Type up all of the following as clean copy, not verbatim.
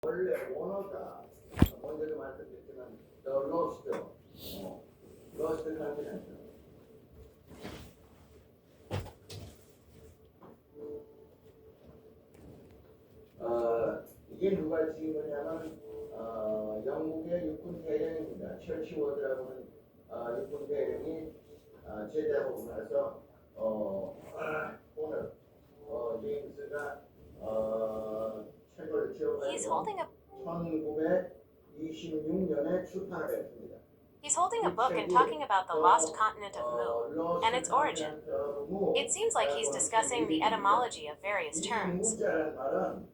원래 원어가 먼저도 말씀드렸지만 The Lost, Lost Continent. 이게 누가 지은 거냐면 영국의 육군 대령입니다. 철치워드라고 하는 육군 대령이 제대하고 나서 오늘 제임스가 책을 He's holding 지어가지고 1926년에 출판을 했습니다. He's holding a book and talking about the lost continent of Mu and its origin. It seems like he's discussing the etymology of various terms. 무자라는 말은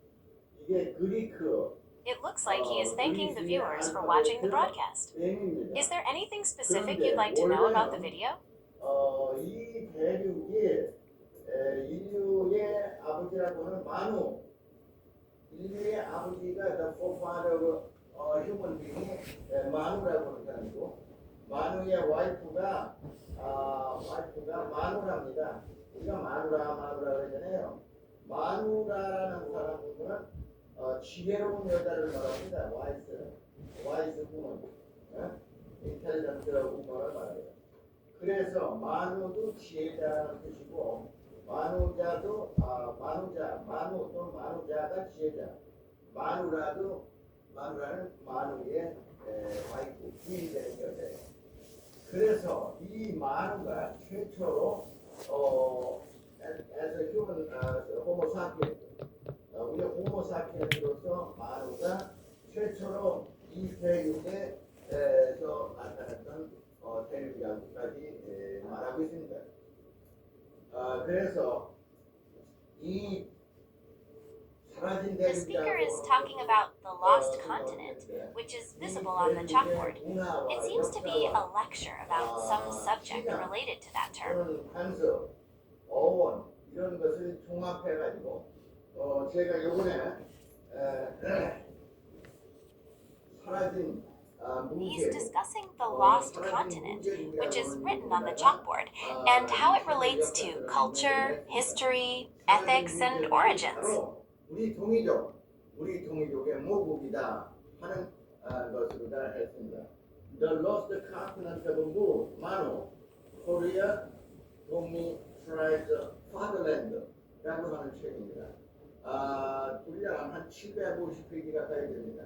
이게 그리크 It looks like he is thanking the viewers for watching the broadcast. 맹입니다. Is there anything specific you'd like to know about the video? 이 대륙이 인류의 아버지라고 하는 마누, 인류의 아버지가 the forefather of human being, 마누라고 하는 사람이고, 마누의 와이프가 마누라입니다. 우리가 마누라 그러잖아요. 마누라라는 사람은 지혜로운 여자를 말합니다. 와이스 woman, 인텔리전트 woman을 말해요. 그래서 마누도 지혜자라는 뜻이고, 마누자도 마누 또는 마누자가 지혜자, 마누라는 마누의 와이프, 부인이 되는 여자예요. 그래서 이 마누가 최초로 as a human, homo sapiens, 우리 호모 사피엔스로서 마누가 최초로 이 대륙에서 나타났던 대륙이라고까지 말하고 있습니다. 그래서 이 사라진 The speaker is talking about the lost continent, which is visible on the chalkboard. It seems to be a lecture about some subject related to that term. 관습, 어원 이런 것을 종합해가지고 제가 요번에 사라진 He's discussing the lost continent, which is written on the chalkboard, and how it relates to culture, history, ethics, and origins. 우리 동이족의 모국이다 하는 것으로 다 했습니다. The Lost Continent of Mu, Manu, Korea, Dongi Tribe's Fatherland라고 하는 책입니다. 분량 한 750페이지 가까이 됩니다.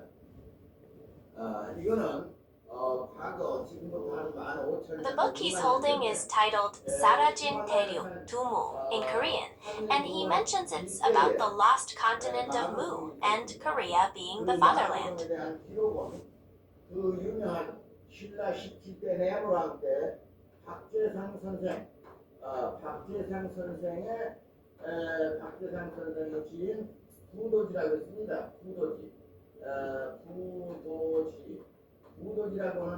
이거는 과거 지금부터 한 15,000년. The book he's holding is titled Sarajin Teryu, Tumu in Korean, and he mentions it's about the lost continent of Mu and Korea being the fatherland. 그 유명한 신라 17대 내로왕 때 박재상 선생의 지인 부도지라고 있습니다. 부도지라고는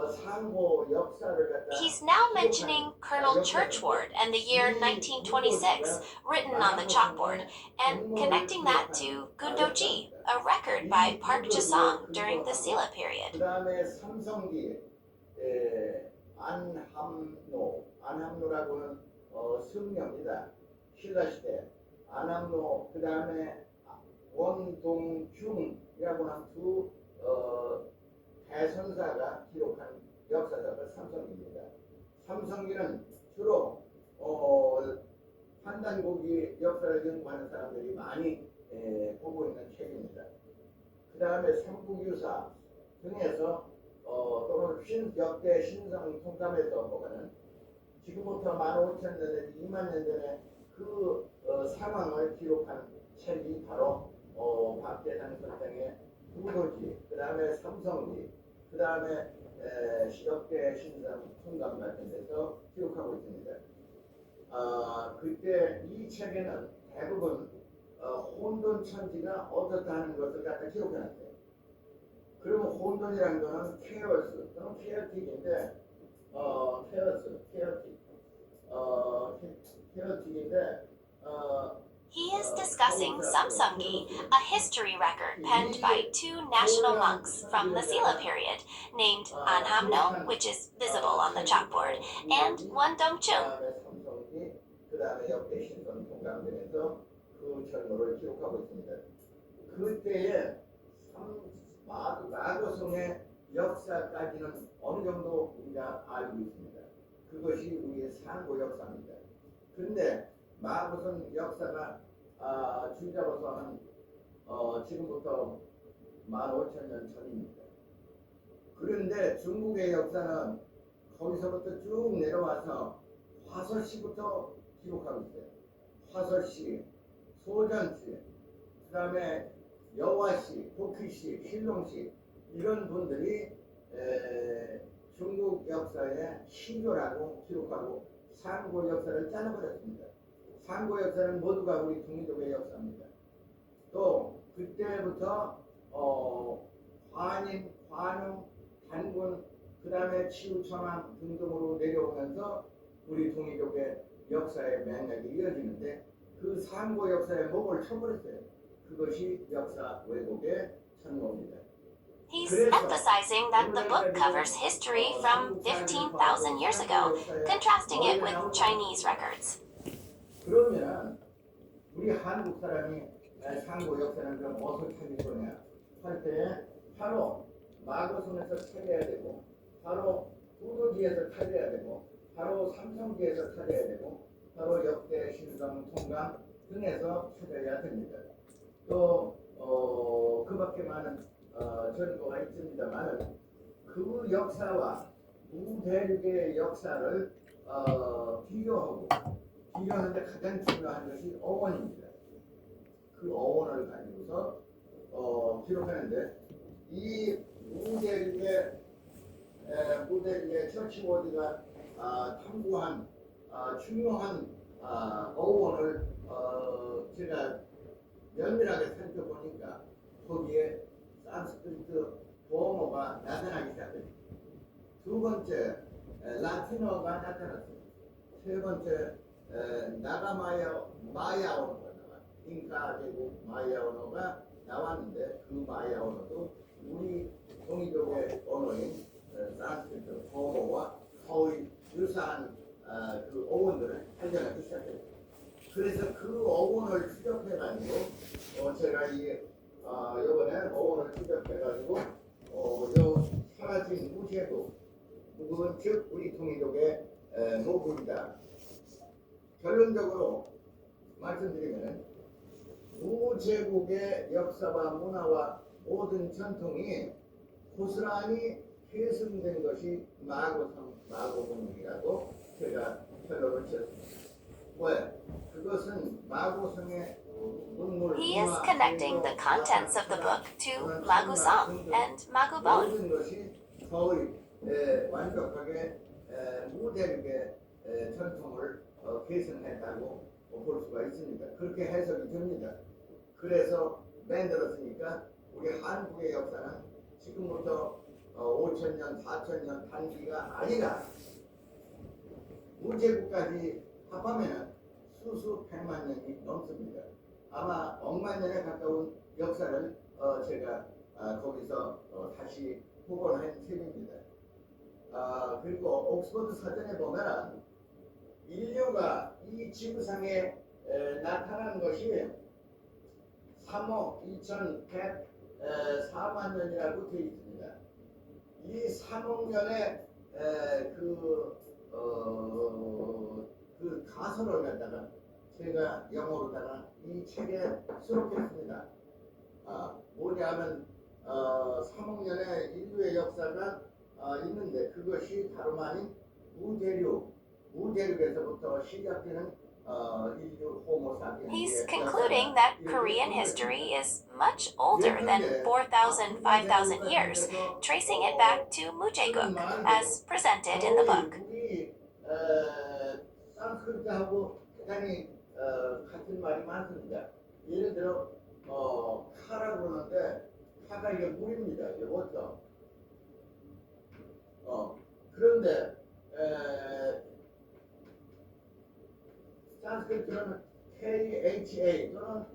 상고 역사를 갖다. He's now mentioning Colonel Churchward and the year 1926, written on the chalkboard, and connecting that to Gundoji, a record by Park Jasong during the Silla period. 그 다음에 삼성기 안함노라고는 승려입니다. 신라 시대 안함노, 그 다음에 원동중이라고 하는 두 대선사가 기록한 역사적은 삼성기입니다. 삼성기는 주로 판단고기 역사를 연구하는 사람들이 많이 보고 있는 책입니다. 그 다음에 삼국유사 등에서 또는 역대 신성 통감에서 보면은 지금부터 15,000년, 2만 년 전에 그 상황을 기록한 책이 바로 박재상 선생의 부도지, 그 다음에 삼성기, 그 다음에 역대 신성 통감 같은 데서 기록하고 있습니다. 그때 이 책에는 대부분 혼돈천지가 어떻다는 것을 갖다 기록해놨어요. 그러면 혼돈이라는 거는 케어스 또는 케어틱인데 케어틱인데 He is discussing Samsungi, a history record penned by two national monks from the Silla period, named Anhamno, which is visible on the chalkboard, and Wondongchung. 그 다음에 역대 신선 통감전에서 그 절모를 기록하고 있습니다. 그때에 마고성의 역사까지는 어느 정도 우리가 알고 있습니다. 그것이 우리의 상고 역사입니다. 그런데 마고성 역사가 줄잡아서 한 지금부터 15,000년 전입니다. 그런데 중국의 역사는 거기서부터 쭉 내려와서 화서시부터 기록하고 있어요. 화서시, 소전시, 그 다음에 여화시, 복희시, 신롱시 이런 분들이 중국 역사의 시조라고 기록하고 상고 역사를 잘라버렸습니다. 상고 역사는 모두가 우리 동이족의 역사입니다. 또 그때부터 관인, 관웅, 단군, 그 다음에 치우천왕 등등으로 내려오면서 우리 동이족의 역사의 맥락이 이어지는데 그 상고 역사의 목을 쳐버렸어요. 그것이 역사 왜곡의 전모입니다. He's emphasizing that the book covers history from 15,000 years ago, contrasting it with Chinese records. 그러면 우리 한국 사람이 상고 역사는 그럼 어디서 찾을 거냐 할 때 바로 마고성에서 찾아야 되고 바로 후도지에서 찾아야 되고 바로 삼성지에서 찾아야 되고 바로 역대 신성 통감 등에서 찾아야 됩니다. 또 그 밖에 많은 전거가 있습니다만 그 역사와 우대륙의 역사를 비교하는데 가장 중요한 것이 어원입니다. 그 어원을 가지고서 기록하는데 이 우대륙의 처치워드가 탐구한 중요한 어원을 제가 면밀하게 살펴보니까 거기에 산스크리트 보어모가 나타나기 시작합니다. 두 번째 라틴어가 나타났어요. 세 번째 마야 언어가 나와 잉카 제국 마야 언어가 나왔는데 그 마야 언어도 우리 동이족의 언어인 산스크리트 보어모와 거의 유사한 그 어원들을 발견하기 시작했어요. 그래서 그 어원을 추적해가지고 제가 이번에 어원을 추적해가지고 요 사라진 우제국 그건 즉 우리 동이족의 모국이다. 결론적으로 말씀드리면 우제국의 역사와 문화와 모든 전통이 고스란히 계승된 것이 마고성이라고 제가 결론을 지었습니다. 왜? 그것은 마고성의 문물 He is connecting the contents of the book to Magusong and Magubon. 모든 것이 거의 완벽하게 무대륙의 전통을 계승했다고 볼 수가 있습니다. 그렇게 해석이 됩니다. 그래서 만들었으니까 우리 한국의 역사는 지금부터 5,000년, 4,000년 단기가 아니라 우제국까지 합하면 수수 백만 년이 넘습니다. 아마 억만 년에 가까운 역사를 제가 거기서 다시 복원한 셈입니다. 그리고 옥스퍼드 사전에 보면 인류가 이 지구상에 나타난 것이 3억 2,104만 년이라고 되어 있습니다. 이 3억 년의 그 가설을 갖다가 제가 영어로다가 이 책에 수록했습니다. 뭐냐면 3억 년의 인류의 역사가 있는데 그것이 다름 아닌 무대륙에서부터 시작되는 인류 호모사피엔스. He's concluding that Korean history is much older than 4,000, 5,000 years, tracing it back to Mujeguk, as presented in the book. 우리 산스크리트하고 대단히 같은 말이 많습니다. 예를 들어 카라고 그러는데 카가 이게 물입니다. 이게 워터. 그런데 산스크리트는 KHA 또는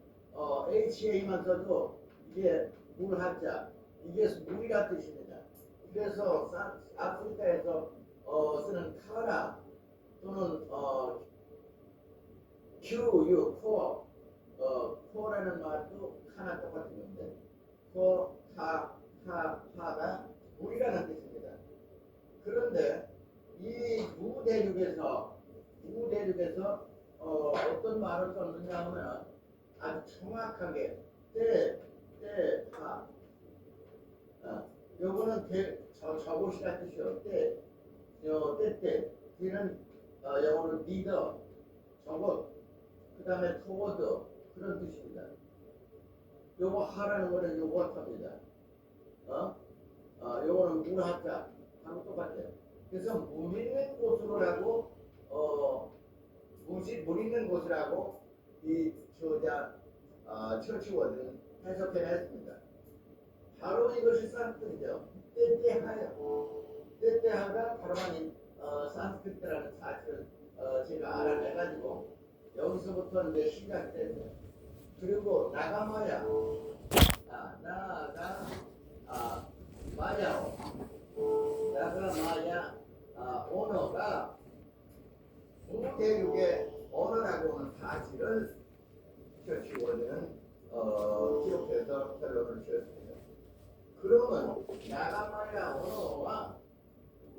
HA만 써도 이게 물 한자 이게 물이라 뜻입니다. 그래서 아프리카에서 쓰는 카라 또는 QU 코어라는 말도 하나 똑같은 건데 코하가 때는 저곳이란 뜻이요. 때때. 뒤는 영어로 리더, 저곳, 그 다음에 토워드 그런 뜻입니다. 요거 하라는 거는 요거 합니다. 요거는 물하자 하고 똑같아요. 그래서 물 있는 곳으로라고 물 있는 곳이라고 이 처치워드는 해석해냈습니다. 바로 이것이 산스크리트죠. 때때하가 바로 산스크리트라는 사실을 제가 알아내가지고 여기서부터 이제 시작이 됐어요. 그리고 나가마야, 나가마야 언어가 동대륙의 언어라고 하는 사실을 처치원은 기록해서 결론을 지었습니다. 그러면 나가마야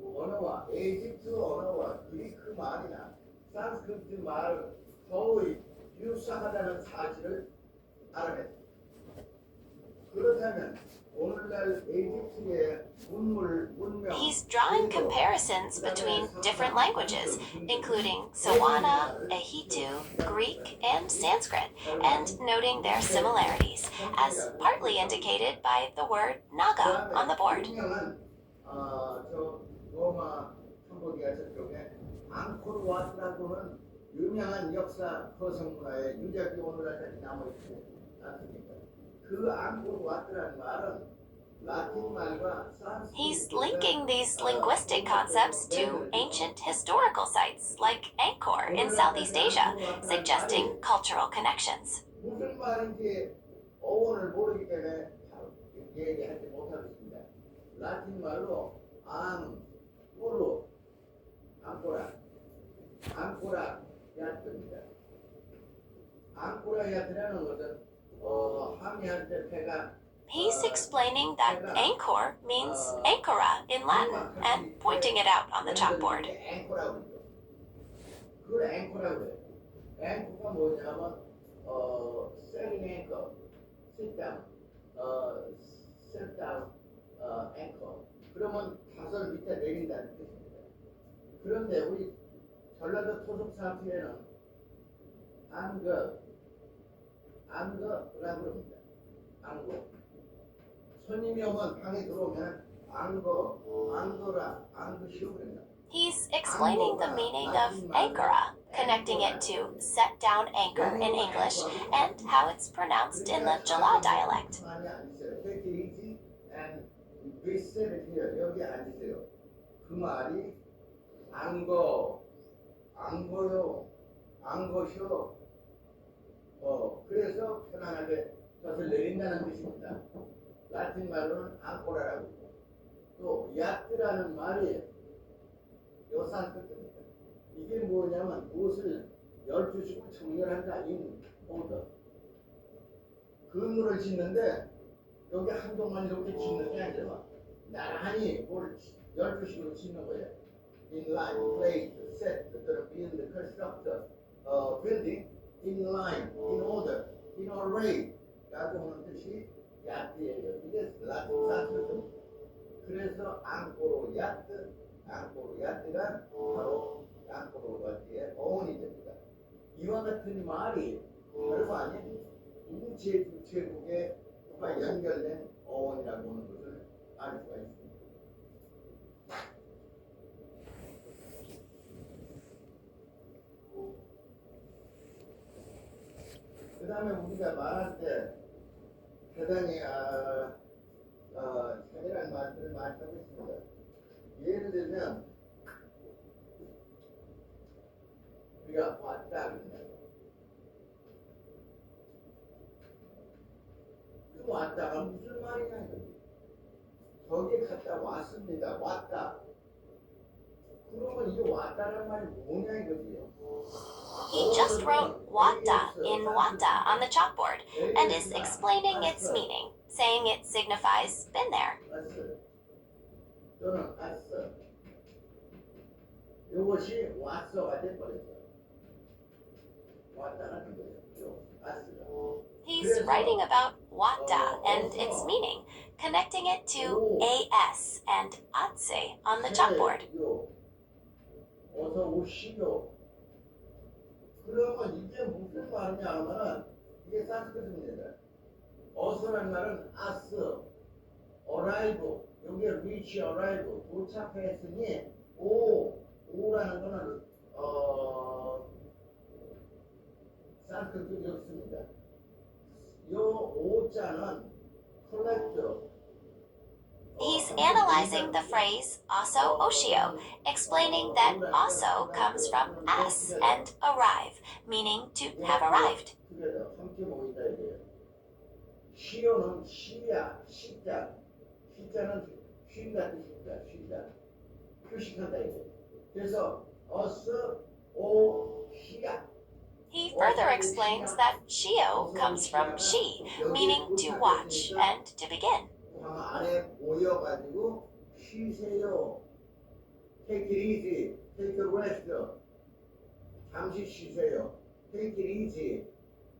언어와 에집트 언어와 그리크 말이나 산스크리트 말 거의 유사하다는 사실을 알아냈습니다. 그렇다면 오늘날 에집트의 문명 He's drawing comparisons between different languages, including Sawana, Ehitu, Greek, and Sanskrit, and noting their similarities, as partly indicated by the word Naga on the board. 유명한 저 로마 캄보디아 저쪽에 앙코르와트라고는 유명한 역사 거성 문화의 유적이 오늘날까지 남아있지 않습니까? 그 앙코르와트라는 말은 라틴 말과 He's linking these linguistic concepts to ancient historical sites like Angkor in Southeast Asia, suggesting cultural connections. 무슨 말인지 어원을 모르기 때문에 얘기하지 못하겠습니다. 라틴 말로 앙코라 야트입니다. 앙코라 야트라는 것은 항해할 때 배가 He's explaining that Angkor means Ankara in Latin and pointing it out on the chalkboard. 앵코라고 그러죠. 그걸 앵코라고 해요. 앵코가 뭐냐면 setting anchor, sit down, set down, anchor. 그러면 닷을 밑에 내린다는 뜻입니다. 그런데 우리 전라도 토속사투에는 안거라고 그럽니다. 안거. 손님이 오면 방에 들어오면 안거시오 그럽니다. He's explaining the meaning of Ankara, connecting it to set down anchor in English and how it's pronounced in the Jala dialect. 많이 앉으세요. Take it easy and be seated here. 여기 앉으세요. 그 말이 안거쇼. 그래서 편안하게 젖을 내린다는 뜻입니다. 라틴 말로는 앙코라라고 하고 또 야트라는 말이 요산뜻입니다. 이게 뭐냐면 무엇을 12식으로 정렬한다 인 오더. 건물을 짓는데 여기 한동안 이렇게 짓는 게 아니라 나란히 뭘 12식으로 짓는 거예요. In line, place, set, build, construct, building, in line, in order, in array 라고 하는 뜻이 야트예요. 이게 라틴 사투리입니다. 그래서 앙코르 야트가 바로 앙코르 야트의 어원이 됩니다. 이와 같은 말이 별거 아닌 우체국에 연결된 어원이라고 하는 것을 알 수가 있습니다. 그 다음에 우리가 말할 때 대단히 세밀한 말들을 많이 하고 있습니다. 예를 들면 우리가 왔다 그럽니다. 그 왔다가 무슨 말이냐 이거지. 저기 갔다 왔습니다. 왔다. 그러면 이 왔다라는 말이 뭐냐 이거지요. He just wrote Wata in Wata on the chalkboard and is explaining its meaning, saying it signifies been there. 왔어. 또는 왔어. 이것이 왔어가 돼버렸어. 왔다라는 거예요. 왔어가. He's writing about Wada and its meaning, connecting it to AS and Atse on the chalkboard. 어서 오시오. 그러면 이게 무슨 말이냐 하면 이게 산스크리트입니다. 어서란 말은 as, arrive, 여기에 reach, arrive, 도착했으니 오라는 거는 산스크리트 여기 있습니다. 요 오자는 collect. He's analyzing the phrase aso oshio, explaining that aso comes from as and arrive, meaning to have arrived. 그래서 함께 모이다 이거예요. 시오는 시야, 시자. 시자는 쉰다 뜻입니다. 쉬다. 표식한다 이거예요. 그래서 어서 오시야. He further explains that shio comes from she, meaning to watch and to begin. 방 안에 모여가지고 쉬세요. Take it easy. Take a rest. 잠시 쉬세요. Take it easy.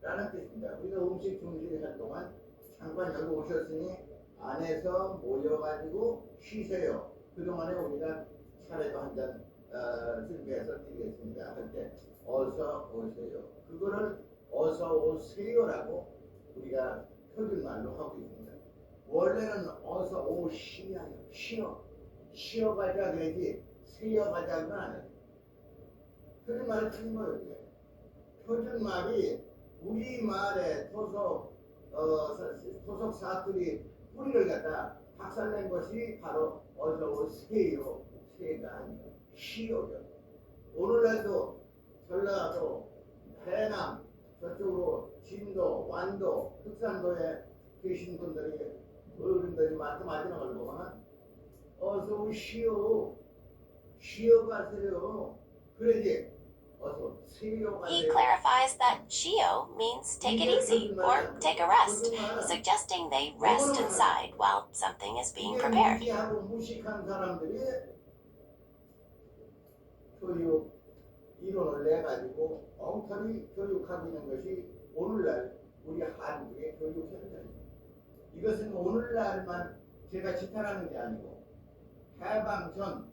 라는 뜻입니다. 우리가 음식 준비하는 동안 잠깐 여기 오셨으니 안에서 모여가지고 쉬세요. 그동안에 우리가 차례도 한잔 준비해서 드리겠습니다. 할 때 어서 오세요. 그거를 어서 오세요라고 우리가 표준말로 하고 있습니다. 원래는 어서 오시야요. 쉬어가자 그러지 쉬어가자는 안 해요. 표준말이 틀린 거예요. 이게. 표준말이 우리말의 토속 사투리 뿌리를 갖다 박살낸 것이 바로 어서 오세요. 세가 아니에요. 쉬어요. 오늘날도 전라도, 해남, 저쪽으로 진도, 완도, 흑산도에 계신 분들이 어른들이 말씀하시는 걸 보면 어서 오시오. 쉬어가세요. 그러지 어서 쉬어 He 가세요. clarifies that shio means take it easy or take a rest, suggesting they rest inside while something is being prepared. 무시하고 무식한 사람들이 교육 이론을 내가지고 엉터리 교육하고 있는 것이 오늘날 우리 한국의 교육 현장입니다. 이것은 오늘날만 제가 지탄하는 게 아니고 해방 전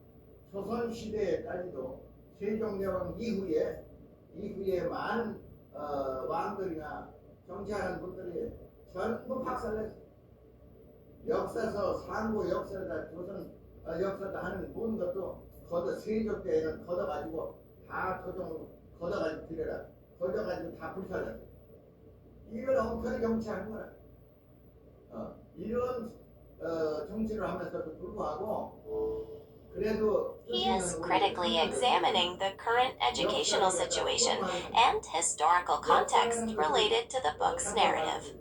조선시대까지도 세종대왕 이후에 많은 왕들이나 정치하는 분들이 전부 박살냈어요. 역사서 상고 역사다 조선 역사다 하는 모든 것도 세조 때에는 걷어가지고 다 토종 걷어가지고 들여라 걷어가지고 다 불살랐어요. 이걸 엉터리 정치하는 거야. 이런 정치를 하면서도 불구하고 그래도 He is critically examining the current educational situation and historical context related to the book's narrative.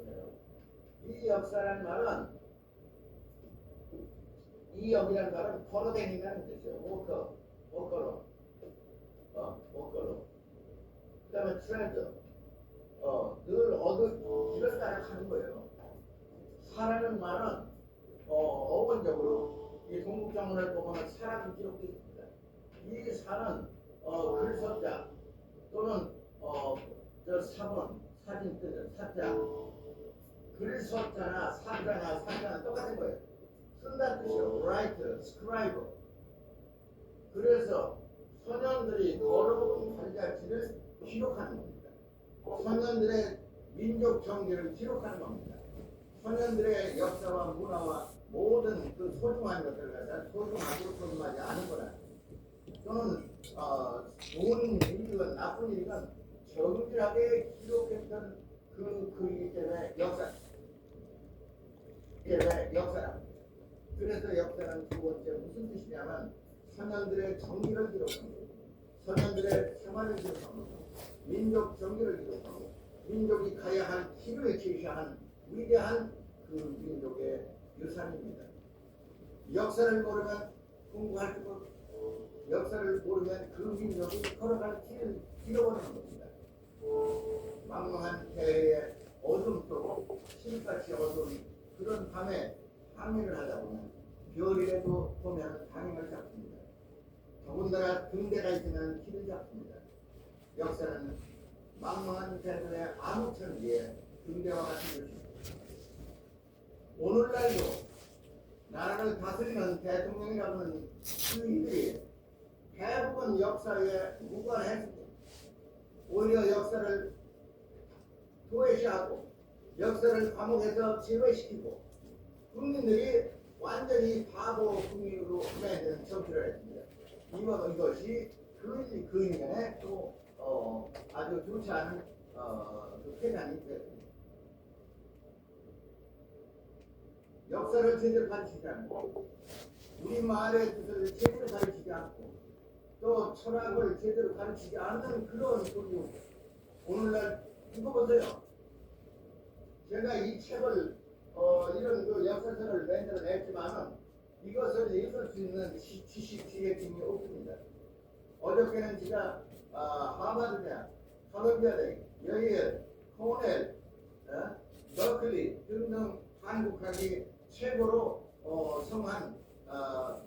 이 역사란 말은 이 역이란 말은 걸어다닌다는 뜻이에요. 워커로. 그다음에 트레드. 늘 길을 따라가는 거예요. 사라는 말은 어원적으로 이 동국정문을 보면 사라는 기록도 있습니다. 이 사는 글서자 또는 사본 사진 뜨는 사자 글서자나 사자나 사자는 똑같은 거예요. 쓴다는 뜻이에요. write, scribe. 그래서 소년들이 걸어온 발자취를 기록하는 겁니다. 소년들의 민족 정기를 기록하는 겁니다. 소년들의 역사와 문화와 모든 그 소중한 것들을 갖다 소중하고 소중하지 않은 거나 또는 좋은 일이건 나쁜 일이건 정밀하게 기록했던 그이기 때문에 역사라. 그래서 역사는 두 번째 무슨 뜻이냐면 소년들의 정의를 기록하고 소년들의 생활을 기록하고 민족 정의를 기록하고 민족이 가야 할 길을 제시하는 위대한 그 민족의 유산입니다. 역사를 모르면 공부할 수가 없고 역사를 모르면 그 민족이 걸어갈 길을 잃어버리는 겁니다. 망망한 대해의 어둠 속 실같이 어두운 그런 밤에 항해를 하다 보면 별이라도 보면 방향을 잡습니다. 더군다나 등대가 있으면 길을 잡습니다. 역사는 망망한 대들의 암흑천 위에 등대와 같은 것입니다. 오늘날도 나라를 다스리는 대통령이라는 그이들이 대부분 역사에 무관했습니다. 오히려 역사를 도외시하고 역사를 과목해서 제외시키고 국민들이 완전히 바보 국민으로 만드는 정치를 했습니다. 이것이 그 인간의 또 아주 좋지 않은 그 폐단이 되었습니다. 역사를 제대로 가르치지 않고 우리 말의 뜻을 제대로 가르치지 않고 또 철학을 제대로 가르치지 않는 그런 소리입니다. 오늘날 이거 보세요. 제가 이 책을 이런 그 역사책을 만들어냈지만은 이것을 읽을 수 있는 지식 지혜증이 없습니다. 어저께는 제가 하버드대학, 컬럼비아대, 여일, 코넬, 버클리 등등 한국학이 최고로 성한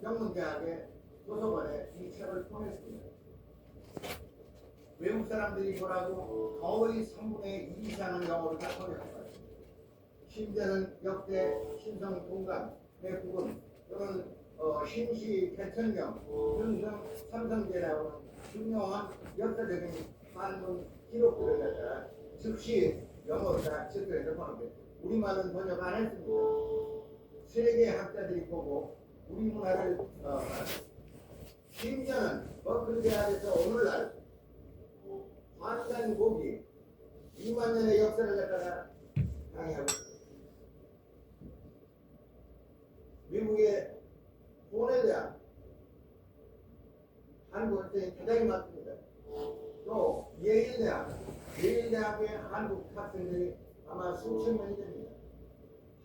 명문대학의 도서관에 이 책을 보냈습니다. 외국 사람들이 보라고 거의 3분의 2 이상은 영어로 다 번역했습니다. 심지어는 역대 신성 동감의 부분 또는 신시 개천경 등등 삼성제에 나오는 중요한 역사적인 한문 기록들을 갖다가 즉시 영어로 다 책들에서 번역했습니다. 우리말은 번역 안 했습니다. 세계 학자들이 보고 우리 문화를 심지어는 버클리 대학에서 오늘날 환단곡이 2만 년의 역사를 갖다가 강의하고 있습니다. 미국의 코넬대학 한국 학생이 대단히 많습니다. 또 예일대학의 한국 학생들이 아마 수천 명이 됩니다.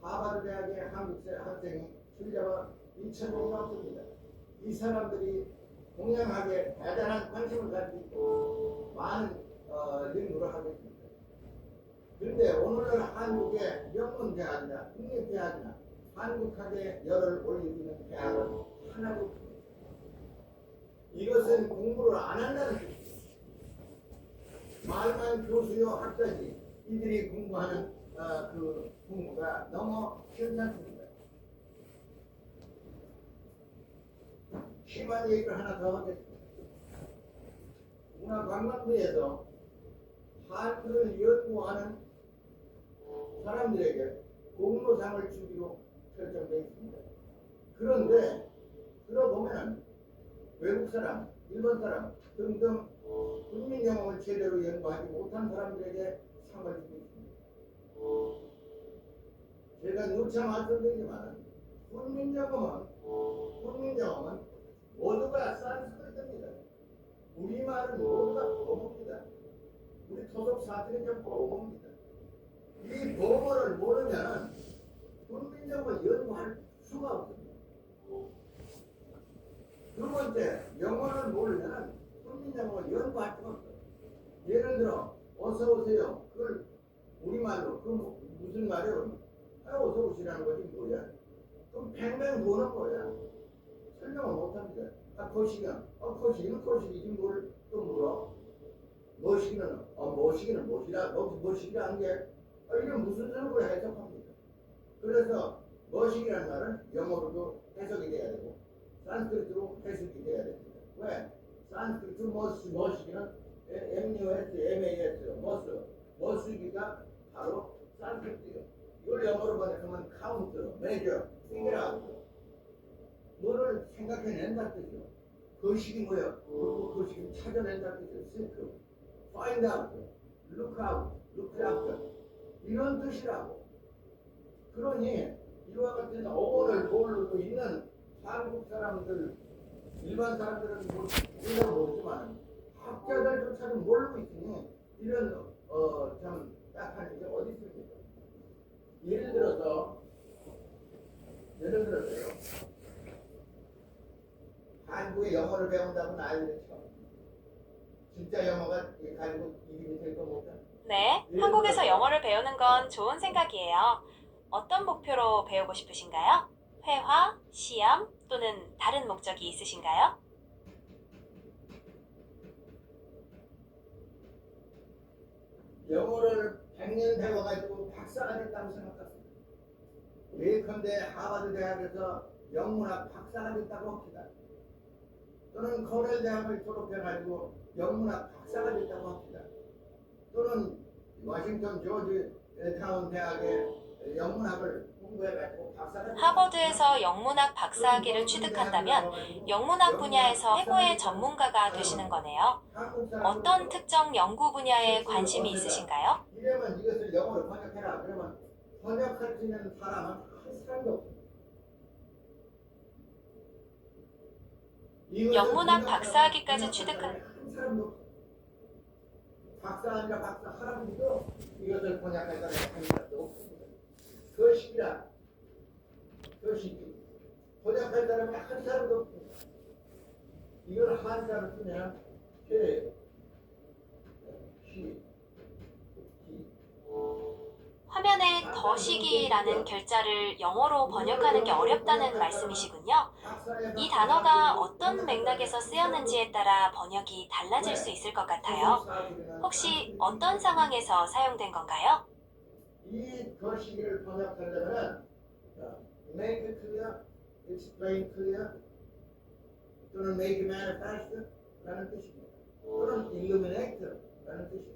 하버드 대학의 한국 학생이 출자가 2천 명이 넘습니다. 이 사람들이 동양학에 대단한 관심을 가지고 있고 많은 연구를 하고 있습니다. 그런데 오늘날 한국의 명문대학이나 국립대학이나 한국학에 열을 올리고 있는 대학은 하나도 없습니다. 이것은 공부를 안 한다는 뜻입니다. 말만 교수요 학자지 이들이 공부하는 그 공부가 너무 괜찮습니다. 심한 얘기를 하나 더 하겠습니다. 문화관광부에서 한글을 연구하는 사람들에게 공로상을 주기로 결정되어 있습니다. 그런데 들어보면 외국 사람, 일본 사람 등등 국민 영어를 제대로 연구하지 못한 사람들에게 상을 주고 있습니다. 제가 누차 말씀드리지만 국민 영어는 모두가 산스크리트입니다. 우리말은 모두가 버무입니다. 우리 토속 사투리 좀 버무입니다. 이 버무를 모르면 국민 영어를 연구할 수가 없습니다. 두 번째, 영어를 모르면 국민 영어를 연구할 수가 없어요. 예를 들어 어서 오세요. 그걸 우리말로 그 무슨 말이에요? 어서 오시라는 거지 뭐야? 그럼 팽팽 도는 거야. 설명을 못합니다. 거시기는 뭘 또 물어? 뭐시기는 뭐시기라는 게 이게 무슨 뜻으로 해석합니다. 그래서 뭐시기라는 말은 영어로도 해석이 돼야 되고 산스크리트로 해석이 돼야 됩니다. 왜? 산스크리트 뭐시기는 MUS, 머스기가 바로 산스크리트예요. 이걸 영어로 번역하면 카운트, 메저, 피겨라우트 뭐를 생각해낸다는 뜻이요. 거식이 뭐야? 그리고 거식을 찾아낸다는 뜻이요. seek, find out, look out, look after 이런 뜻이라고. 그러니 이와 같은 어원을 모르고 있는 한국 사람들, 일반 사람들은 모르지만 학자들조차도 모르고 있으니 이런 참 약한 게 어디 있습니까? 예를 들어서요. 한국에 영어를 배운다고 난리를 쳐. 진짜 영어가 가지고 이름이 될 겁니까? 네, 한국에서 영어를 배우는 건 좋은 생각이에요. 어떤 목표로 배우고 싶으신가요? 회화, 시험 또는 다른 목적이 있으신가요? 영어를 100년 배워가지고 박사가 됐다고 생각합니다. 예컨대 하버드 대학에서 영문학 박사가 됐다고 합시다. 또는 코넬 대학을 졸업해가지고 영문학 박사가 됐다고 합시다. 또는 워싱턴 조지 타운 대학의 영문학을 공부해가지고 박사가 됐다고 하버드에서 영문학 박사학위를 취득한다면 영문학 분야에서 최고의 전문가가 되시는 거네요. 어떤 특정 연구 분야에 관심이 있으신가요? 이러면 이것을 영어로 번역해라. 그러면 번역할 수 있는 사람은 한 사람도 없습니다. 영문학 박사학위까지 취득한 한 사람도 없어요. 박사 아니라 박사 할아버지도 이것을 번역할 사람이 한 사람도 없습니다. 거식이라 거식이 번역할 사람이 한 사람도 없습니다. 이걸 한자로 쓰면 시 화면에 더시기라는 글자를 영어로 번역하는 게 어렵다는 말씀이시군요. 이 단어가 어떤 맥락에서 쓰였는지에 따라 번역이 달라질 수 있을 것 같아요. 혹시 어떤 상황에서 사용된 건가요? 이 거시기를 번역하려면 make it clear, explain clear 또는 make manifest라는 뜻입니다. 또는 illuminate라는 뜻입니다.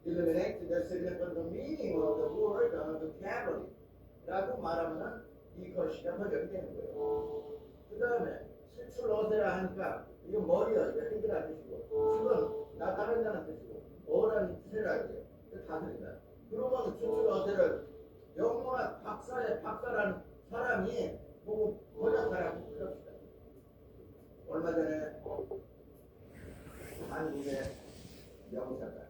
Eliminate the significant meaning of the word or the vocabulary라고 말하면 이 것이가 번역이 되는 거예요. 그 다음에 수출어세라 하니까 이거 머리야 이거라는 뜻이고 수는 나타낸다는 뜻이고 어라는 세라예요. 다 들린다. 그러면 수출어세를 영문학 박사의 박사라는 사람이 보고 번역하라고 그럽시다. 얼마 전에 한국의 영사가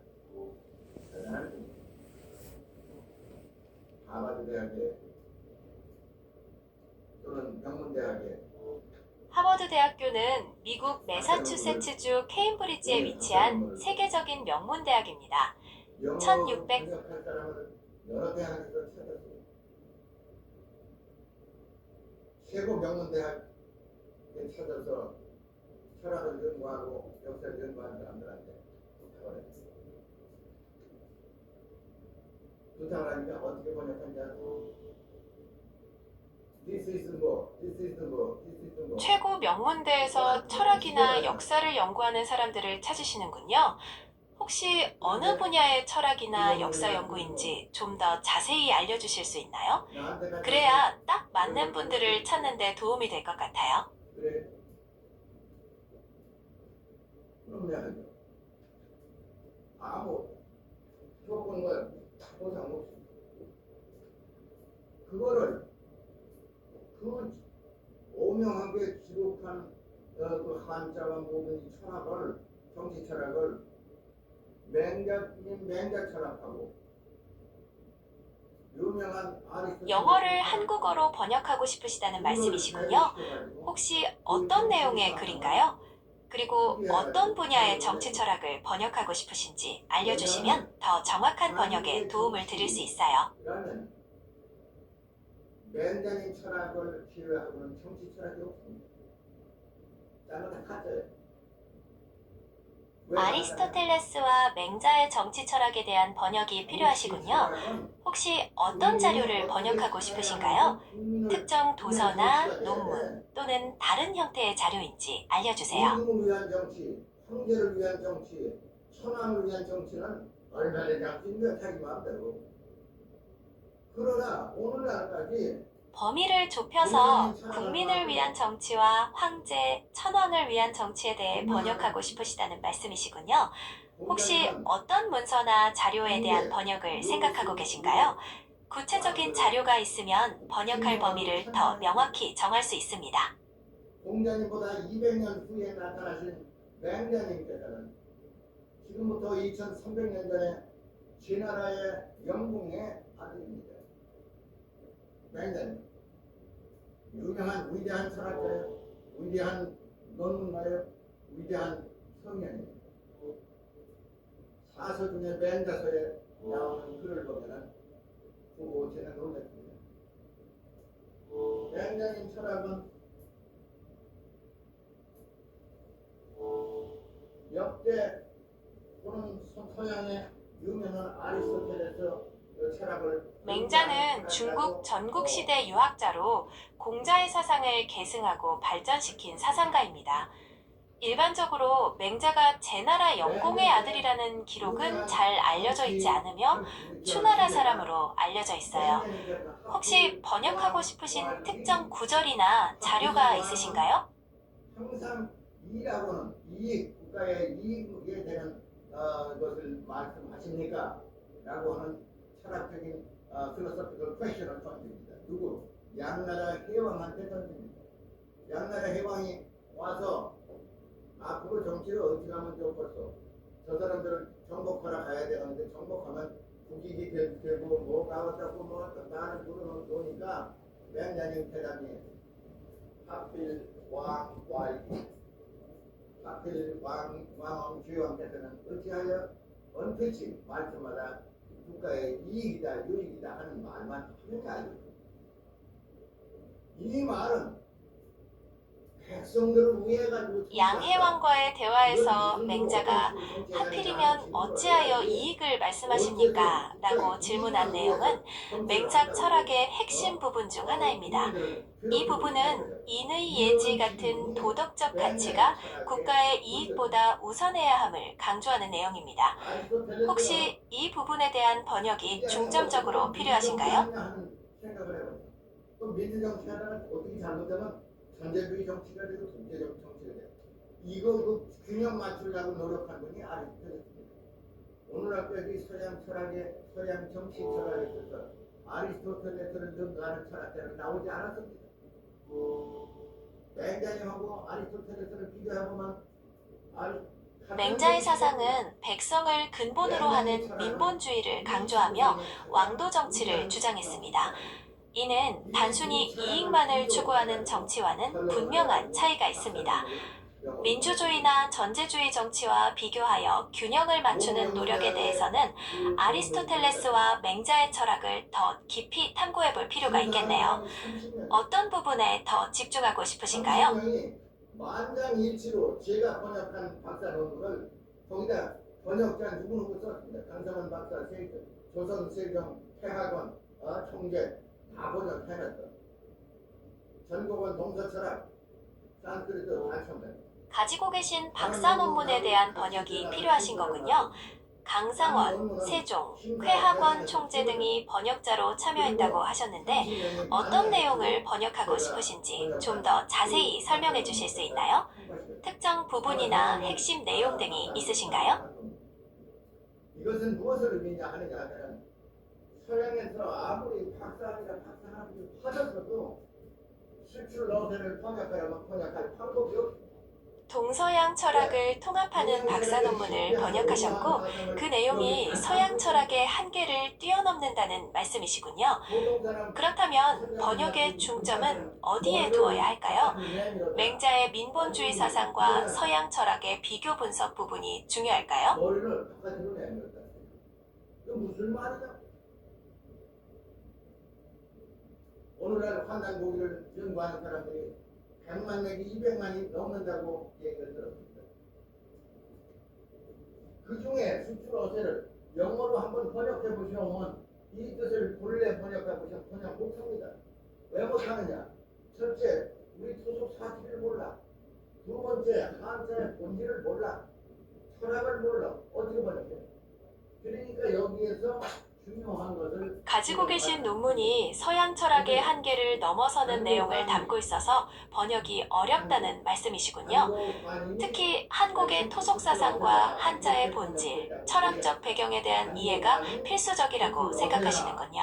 하버드 대학에 또는 명문대학에 하버드 대학교는 미국 매사추세츠주 케임브리지에 위치한 세계적인 명문 대학입니다. 1600 번역할 사람을 여러 대학에서 찾았어요. 최고 명문대학에 찾아서 철학을 연구하고 역사를 연구하는 사람들한테 부탁을 했어요. 부탁을 하니까 어떻게 번역한지 알고 This is more, this is more, this is more. 최고 명문대에서 철학이나 역사를 연구하는 사람들을 찾으시는군요. 혹시 어느 분야의 철학이나 역사 연구인지 좀 더 자세히 알려주실 수 있나요? 그래야 딱 맞는 분들을 찾는 데 도움이 될 것 같아요. 그래. 그러면 아무 조건과 보상 없습니다. 그거를 그 오명하게 기록한 그 한자와 모든 이 철학을 정치 철학을 맹자 철학하고 유명한 아리스토텔레스 영어를 한국어로 번역하고 싶으시다는 말씀이시군요. 혹시 어떤 내용의 글인가요? 그리고 어떤 분야의 정치 철학을 번역하고 싶으신지 알려주시면 더 정확한 번역에 도움을 드릴 수 있어요. 그러면 맹자님 철학을 필요하고는 정치 철학이 없습니다. 딴 건 다 가짜예요. 아리스토텔레스와 맹자의 정치 철학에 대한 번역이 필요하시군요. 혹시 어떤 자료를 번역하고 싶으신가요? 특정 도서나 논문 또는 다른 형태의 자료인지 알려주세요. 임금을 위한 정치, 황제를 위한 정치, 천황을 위한 정치는 얼마나 잡힌가 자기 마음대로. 그러나 오늘날까지 범위를 좁혀서 국민을 위한 정치와 황제, 천황을 위한 정치에 대해 번역하고 싶으시다는 말씀이시군요. 혹시 어떤 문서나 자료에 대한 번역을 생각하고 계신가요? 구체적인 자료가 있으면 번역할 범위를 더 명확히 정할 수 있습니다. 공자님보다 200년 후에 나타나신 맹자님께서는 지금부터 2300년 전에 제나라의 영궁의 아들입니다. 맹자님. 유명한 위대한 철학자예요. 위대한 논문가예요. 위대한 성현이에요. 사서 중에 맹자서에 나오는 글을 보면은 보고 제가 놀랐습니다. 맹자님 철학은 역대 또는 서양의 유명한 아리스토텔레스 맹자는 중국 전국시대 유학자로 공자의 사상을 계승하고 발전시킨 사상가입니다. 일반적으로 맹자가 제나라 영공의 아들이라는 기록은 잘 알려져 있지 않으며 추나라 사람으로 알려져 있어요. 혹시 번역하고 싶으신 특정 구절이나 자료가 있으신가요? 항상 이익하고는 이익, 국가의 이익에 대한 것을 말씀하십니까? 라고 하는 철학적인 philosophical question을 던집니다. 누구? 양나라 해왕한테 던집니다. 양나라 해왕이 와서 앞으로 정치를 어떻게 하면 좋겠어? 저 사람들을 정복하러 가야 되는데 정복하면 국익이 되고 뭐가 어떻고 뭐 나는 물어놓으니까 맹자님 대답이 하필 왕 주왕께서는 어찌하여 언뜻이 말씀마다 국가의 이익이다 유익이다 하는 말만 하느냐. 이 말은 백성들을 위해가지고 양해왕과의 대화에서 맹자가 하필이면 어찌하여 이익을 말씀하십니까? 라고 질문한 내용은 맹자 철학의 핵심 부분 중 하나입니다. 이 부분은 인의 예지 같은 도덕적 가치가 국가의 이익보다 우선해야 함을 강조하는 내용입니다. 혹시 이 부분에 대한 번역이 중점적으로 필요하신가요? 또 민주정치 하다가 어떻게 잘못하면 전제주의 정치가 되고 독재적 정치가 돼요. 이거 그 균형 맞추려고 노력한 분이 아리스토텔레스입니다. 오늘날 여기 서양 철학의 서양 정치 철학에 있어서 아리스토텔레스를 능가하는 철학자는 나오지 않았습니다. 맹자님하고 아리스토텔레스를 비교해보면 맹자의 사상은 백성을 근본으로 하는 민본주의를 강조하며 왕도 정치를 주장했습니다. 이는 단순히 이익만을 추구하는 정치와는 분명한 차이가 있습니다. 민주주의나 전제주의 정치와 비교하여 균형을 맞추는 노력에 대해서는 아리스토텔레스와 맹자의 철학을 더 깊이 탐구해 볼 필요가 있겠네요. 어떤 부분에 더 집중하고 싶으신가요? 만장일치로 제가 번역한 박사 논문을 거기다 번역자 누구누구 썼습니다. 강성원 박사, 조선 세종 태학원 총재 다 번역해놨어. 전국은 동서철학, 산스크리트 다 첨단. 가지고 계신 박사 논문에 대한 번역이 필요하신 거군요. 강상원, 세종, 회학원 총재 등이 번역자로 참여했다고 하셨는데 어떤 내용을 번역하고 싶으신지 좀 더 자세히 설명해 주실 수 있나요? 특정 부분이나 핵심 내용 등이 있으신가요? 이것은 무엇을 의미냐 하느냐면 서양에서 아무리 박사학위나 박사학위를 받았어도 수출 노선을 번역하려면 번역할 방법이 없습니다. 동서양 철학을 통합하는 박사 논문을 번역하셨고 그 내용이 서양 철학의 한계를 뛰어넘는다는 말씀이시군요. 그렇다면 번역의 중점은 어디에 두어야 할까요? 맹자의 민본주의 사상과 서양 철학의 비교 분석 부분이 중요할까요? 머리를 바깥으로 내밀었다. 이거 무슨 말이냐? 오늘날 환단 고기를 연구하는 사람들이 100만 내지 200만이 넘는다고 얘기를 들었습니다. 그 중에 수출 어세를 영어로 한번 번역해 보시면 이 뜻을 본래 번역해 보시면 번역 못합니다. 왜 못하느냐? 첫째, 우리 토속 사실을 몰라. 두 번째, 한자의 본질을 몰라. 철학을 몰라. 어떻게 번역해? 그러니까 여기에서 중요한 것을 가지고 계신 논문이 서양 철학의 한계를 넘어서는 내용을 담고 있어서 번역이 어렵다는 말씀이시군요. 특히 한국의 토속 사상과 한자의 본질, 철학적 배경에 대한 이해가 필수적이라고 생각하시는군요.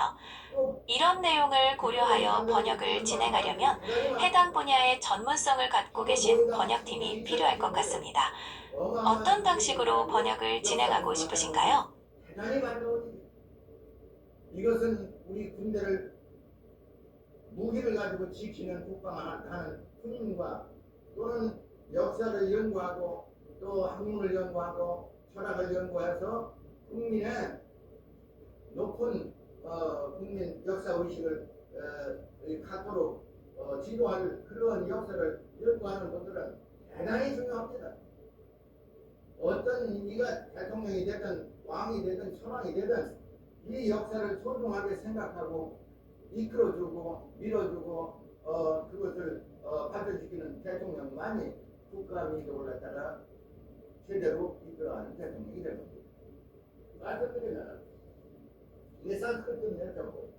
이런 내용을 고려하여 번역을 진행하려면 해당 분야의 전문성을 갖고 계신 번역팀이 필요할 것 같습니다. 어떤 방식으로 번역을 진행하고 싶으신가요? 대단히 반가워집니다. 이것은 우리 군대를 무기를 가지고 지키는 국방하는 군인과 또는 역사를 연구하고 또 학문을 연구하고 철학을 연구해서 국민의 높은 국민 역사 의식을 갖도록 지도할 그런 역사를 연구하는 분들은 대단히 중요합니다. 어떤 이가 대통령이 되든 왕이 되든 천왕이 되든 이 역사를 소중하게 생각하고 이끌어주고 밀어주고 그것을 발전시키는 대통령만이 국가 민족을 갖다가 제대로 이끌어가는 대통령이 되는 겁니다. 말씀드리면 이게 산스크리트 내자고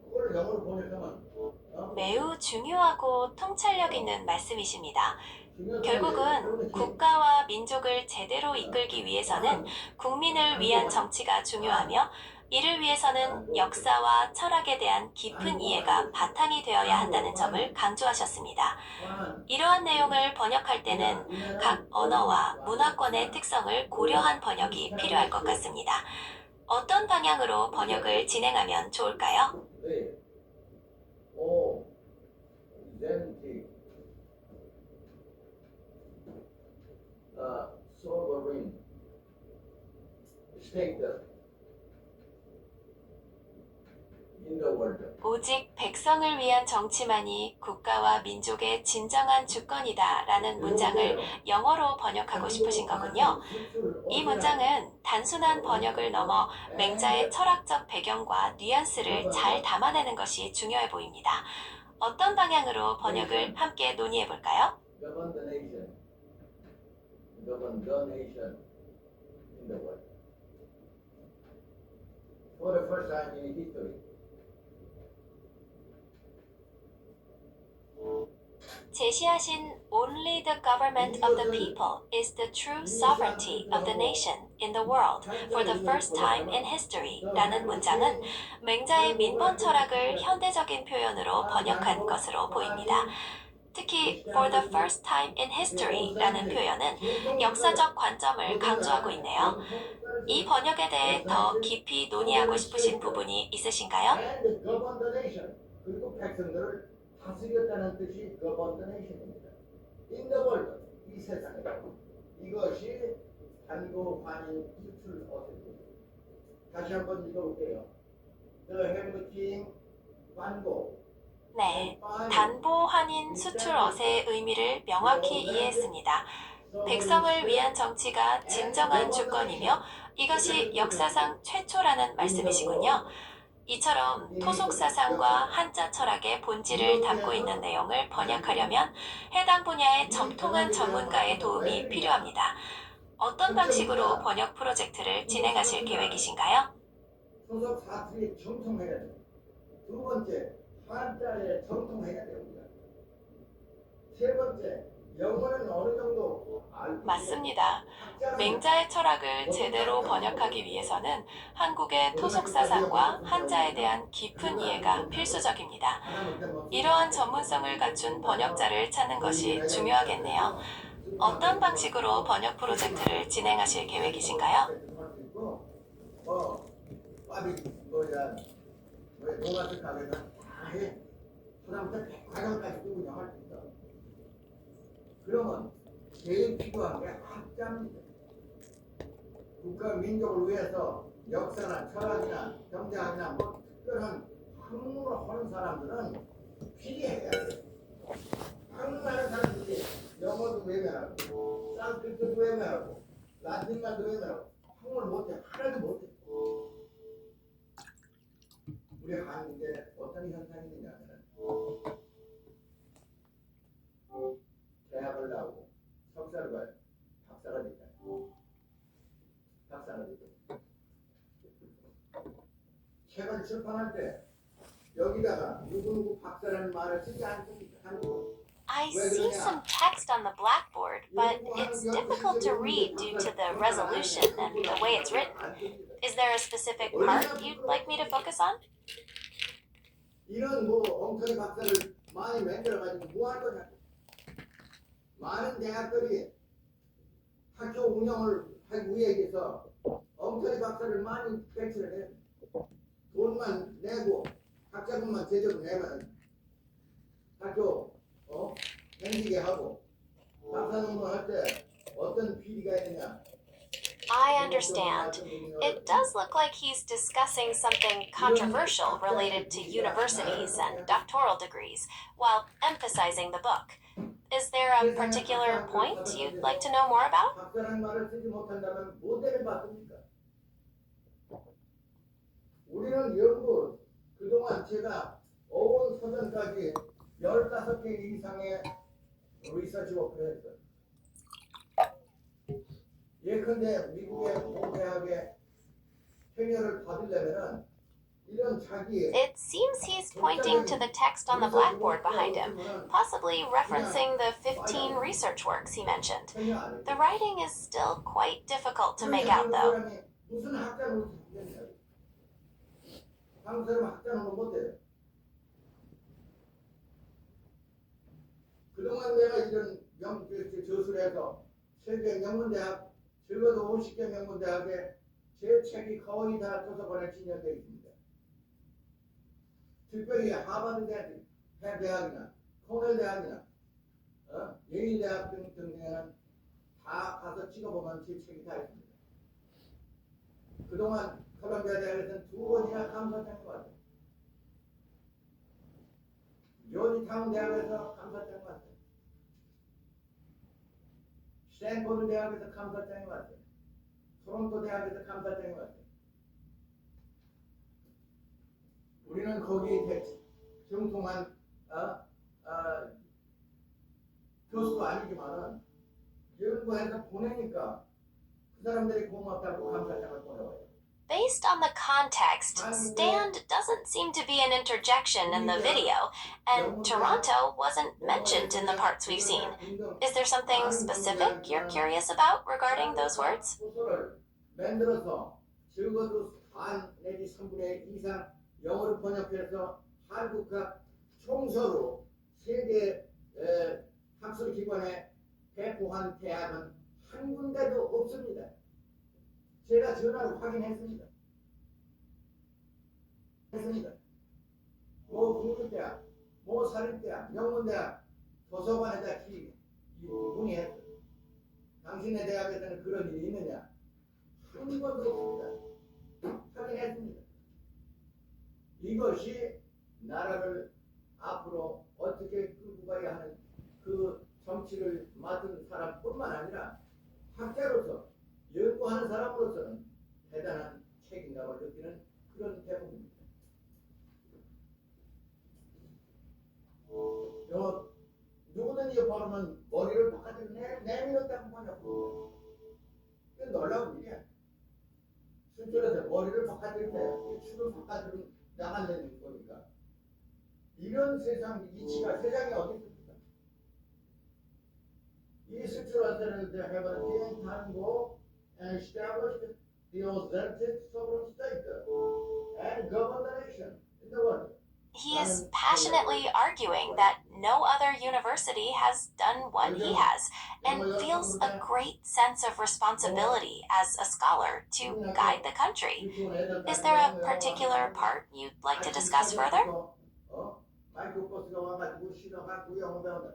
그걸 영어로 번역하면 매우 중요하고 통찰력 있는 말씀이십니다. 결국은 국가와 민족을 제대로 이끌기 위해서는 국민을 위한 정치가 중요하며 이를 위해서는 역사와 철학에 대한 깊은 이해가 바탕이 되어야 한다는 점을 강조하셨습니다. 이러한 내용을 번역할 때는 각 언어와 문화권의 특성을 고려한 번역이 필요할 것 같습니다. 어떤 방향으로 번역을 진행하면 좋을까요? 네. 오, 젠티, sovereign state in the world. 오직 백성을 위한 정치만이 국가와 민족의 진정한 주권이다 라는 문장을 영어로 번역하고 싶으신 거군요. 이 문장은 단순한 번역을 넘어 맹자의 철학적 배경과 뉘앙스를 잘 담아내는 것이 중요해 보입니다. 어떤 방향으로 번역을 함께 논의해 볼까요? Govern the nation. Govern the nation in the world. For the first time in history. 제시하신 Only the government of the people is the true sovereignty of the nation in the world for the first time in history 라는 문장은 맹자의 민본 철학을 현대적인 표현으로 번역한 것으로 보입니다. 특히 for the first time in history 라는 표현은 역사적 관점을 강조하고 있네요. 이 번역에 대해 더 깊이 논의하고 싶으신 부분이 있으신가요? And govern the nation. 그리고 백성들을 다스렸다는 뜻이 govern the nation입니다. In the world, 이 세상에. 이것이 단고 관인 수출 어색입니다. 다시 한번 읽어볼게요. The heavenly king, 관고. 네, 단보 환인 수출 어세의 의미를 명확히 이해했습니다. 백성을 위한 정치가 진정한 주권이며 이것이 역사상 최초라는 말씀이시군요. 이처럼 토속사상과 한자 철학의 본질을 담고 있는 내용을 번역하려면 해당 분야의 정통한 전문가의 도움이 필요합니다. 어떤 방식으로 번역 프로젝트를 진행하실 계획이신가요? 소속 사투리 정통해야 돼요. 두 번째, 한자에 정통해야 됩니다. 세 번째, 영어는 어느 정도 알고 맞습니다. 맹자의 철학을 제대로 번역하기 위해서는 한국의 토속사상과 한자에 대한 깊은 이해가 필수적입니다. 이러한 전문성을 갖춘 번역자를 찾는 것이 중요하겠네요. 어떤 방식으로 번역 프로젝트를 진행하실 계획이신가요? 농아들 가게는 다 해. 그다음부터 백화점까지 운영할 수 있어. 그러면 제일 필요한 게 학자입니다. 국가 민족을 위해서 역사나 철학이나 경제학이나 뭐 특별한 학문을 하는 사람들은 필요해야 돼. 학문하는 사람들이 영어도 외면하고 산스크리트도 외면하고 라틴말도 외면하고 학문을 못해. 하나도 못해. 우리 한국에 어떤 현상이 있냐면 대학을 나오고 석사를 봐요. 박사가 됐잖아요. 박사가 됐죠. 책을 출판할 때 여기다가 누구누구 박사라는 말을 쓰지 않습니다. 한국은. I see some text on the blackboard, but it's difficult to read due to the resolution and the way it's written. Is there a specific part you'd like me to focus on? 이런 엉터리 박사를 많이 만들어가지고 뭐 할 거냐? 많은 대학들이 학교 운영을 하기 위해서 엉터리 박사를 많이 배치를 해. 돈만 내고 학자금만 제대로 내면 학교 행지게 하고 박사 논문할 때 어떤 비리가 있느냐? I understand. It does look like he's discussing something controversial related to universities and doctoral degrees while emphasizing the book. Is there a particular point you'd like to know more about? 박사라는 말을 쓰지 못한다면 뭐 때문에 받습니까? 우리는 연구 그동안 제가 어원 서전까지 15개 이상의 리서치 워크를 했어요. 예컨대 미국의 모 대학의 테니어를 받으려면은 이런 자기 It seems he's pointing to the text on the blackboard behind him, possibly referencing the 15 research works he mentioned. 테니어 안 했어요. The writing is still quite difficult to make out, though. 무슨 학자 노릇을 했냐? 한국 사람 학자 노릇 못해요. 그동안 내가 이런 저술을 해서 세계 명문대학 적어도 50개 명문대학에 제 책이 거의 다 도서관에 진열되어 있습니다. 특별히 하버드 대학이나 코넬 대학이나 예일 대학 등에는 다 가서 찍어보면 제 책이 다 있습니다. 그동안 콜롬비아 대학에서는 2번이나 감사장을 받았어요. 요지타운 대학에서 감사장을 받았어요. 스탠포드 대학에서 감사장이 왔어요. 토론토 대학에서 감사장이 왔어요. 우리는 거기 정통한 교수도 아니지만은 연구해서 보내니까 그 사람들이 고맙다고 감사장을 보내와요. Based on the context, stand doesn't seem to be an interjection in the video, and Toronto wasn't mentioned in the parts we've seen. Is there something specific you're curious about regarding those words? 소설을 만들어서 적어도 반 내지 3분의 2 이상 영어로 번역해서 한국학 총서로 세계 학술기관에 배포한 대학은 한 군데도 없습니다. 제가 전화로 확인했습니다. 뭐 국립대학, 뭐 사립대학, 명문대학, 도서관에다 문의했어요. 당신의 대학에서는 그런 일이 있느냐? 한 번도 없습니다. 확인했습니다. 이것이 나라를 앞으로 어떻게 끌고 가야 하는 그 정치를 맡은 사람뿐만 아니라 학자로서 연구하는 사람으로서는 대단한 책임감을 느끼는 그런 대목입니다. 누구든지 보면 머리를 바깥으로 내밀었다고 보냐고. 이건 놀라운 일이야. 수술에서 머리를 바깥으로 내요. 추를 바깥으로 나간다는 거니까. 이런 세상 이치가 세상에 어디 있습니까? 이 수출한테는 they have a being tango and established the authentic sovereign state and govern the nation in the world. He is passionately arguing that no other university has done what he has, and feels a great sense of responsibility as a scholar to guide the country. Is there a particular part you'd like to discuss further? 마이크로버스가 와가지고 신어갖고 영어 배운다.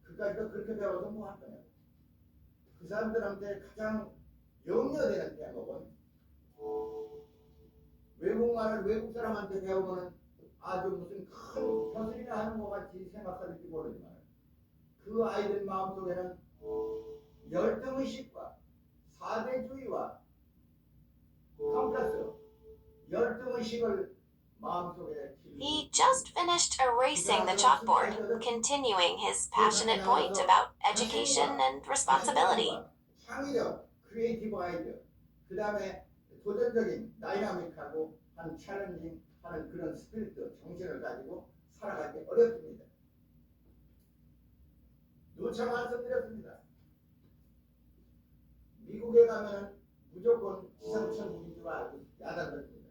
그까지도 그렇게 배워서 뭐 할 거냐. 그 사람들한테 가장 염려되는 대목은 외국말을 외국 사람한테 배우면 아주 무슨 큰 벼슬이나 하는 것 같이 생각할지 모르지만 그 아이들 마음속에는 열등의식과 사대주의와 컴플렉스, 열등의식을 마음속에 He just finished erasing the chalkboard, continuing his passionate point about education and responsibility. 창의력, 크리에이티브 아이디어, 그 다음에 도전적인 다이나믹하고 한 챌린징 하는 그런 스피릿, 정신을 가지고 살아가기 어렵습니다. 누차 말씀드렸습니다. 미국에 가면 무조건 지상천국인 줄 알고 야단들습니다.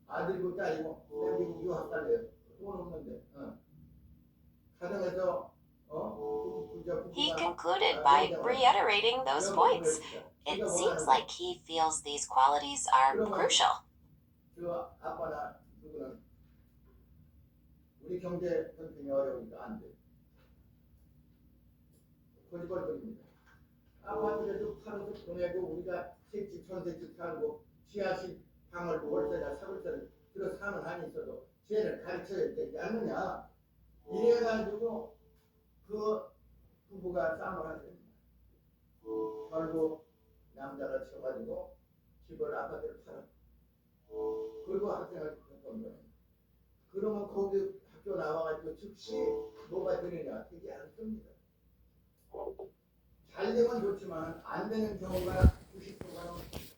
아들이고 딸이고 내 미국 유학 갈래요. 돈 없는데. 가정에서 He concluded by reiterating those points. It seems like he feels these qualities are crucial. 저 아빠나 누구는 우리 경제 형편이 어려우니까 안 돼. 거짓말입니다. 아파트에도 팔아서 보내고 우리가 세집 전세집 살고 지하실 방을 월세나 사월세를 들어 사는 한이 있어도 쟤를 가르쳐야 되지 않느냐. 이래가지고 그 부부가 싸움을 하게 됩니다. 결국 남자가 쳐가지고 집을 아파트를 팔아 그리고 학생을 했던 거예요. 그러면 거기 학교 나와가지고 즉시 뭐가 되느냐? 되지 않습니다. 잘 되면 좋지만 안 되는 경우가 90%가 넘습니다.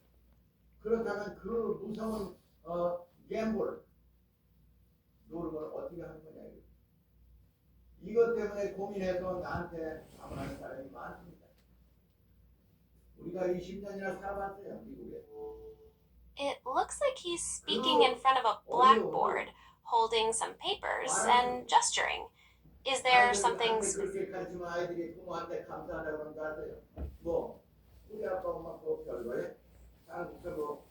그렇다면 그 무서운 갬블 노름을 어떻게 하는 거냐 이것 때문에 고민해서 나한테 방문하는 사람이 많습니다. 우리가 20년이나 살아봤어요 미국에. It looks like he's speaking in front of a blackboard, holding some papers and gesturing. Is there something 그렇게 가르치면 아이들이 부모한테 감사하다고 그러는 거 아세요? 뭐 우리 아빠 엄마 꼭 별거에 한국에서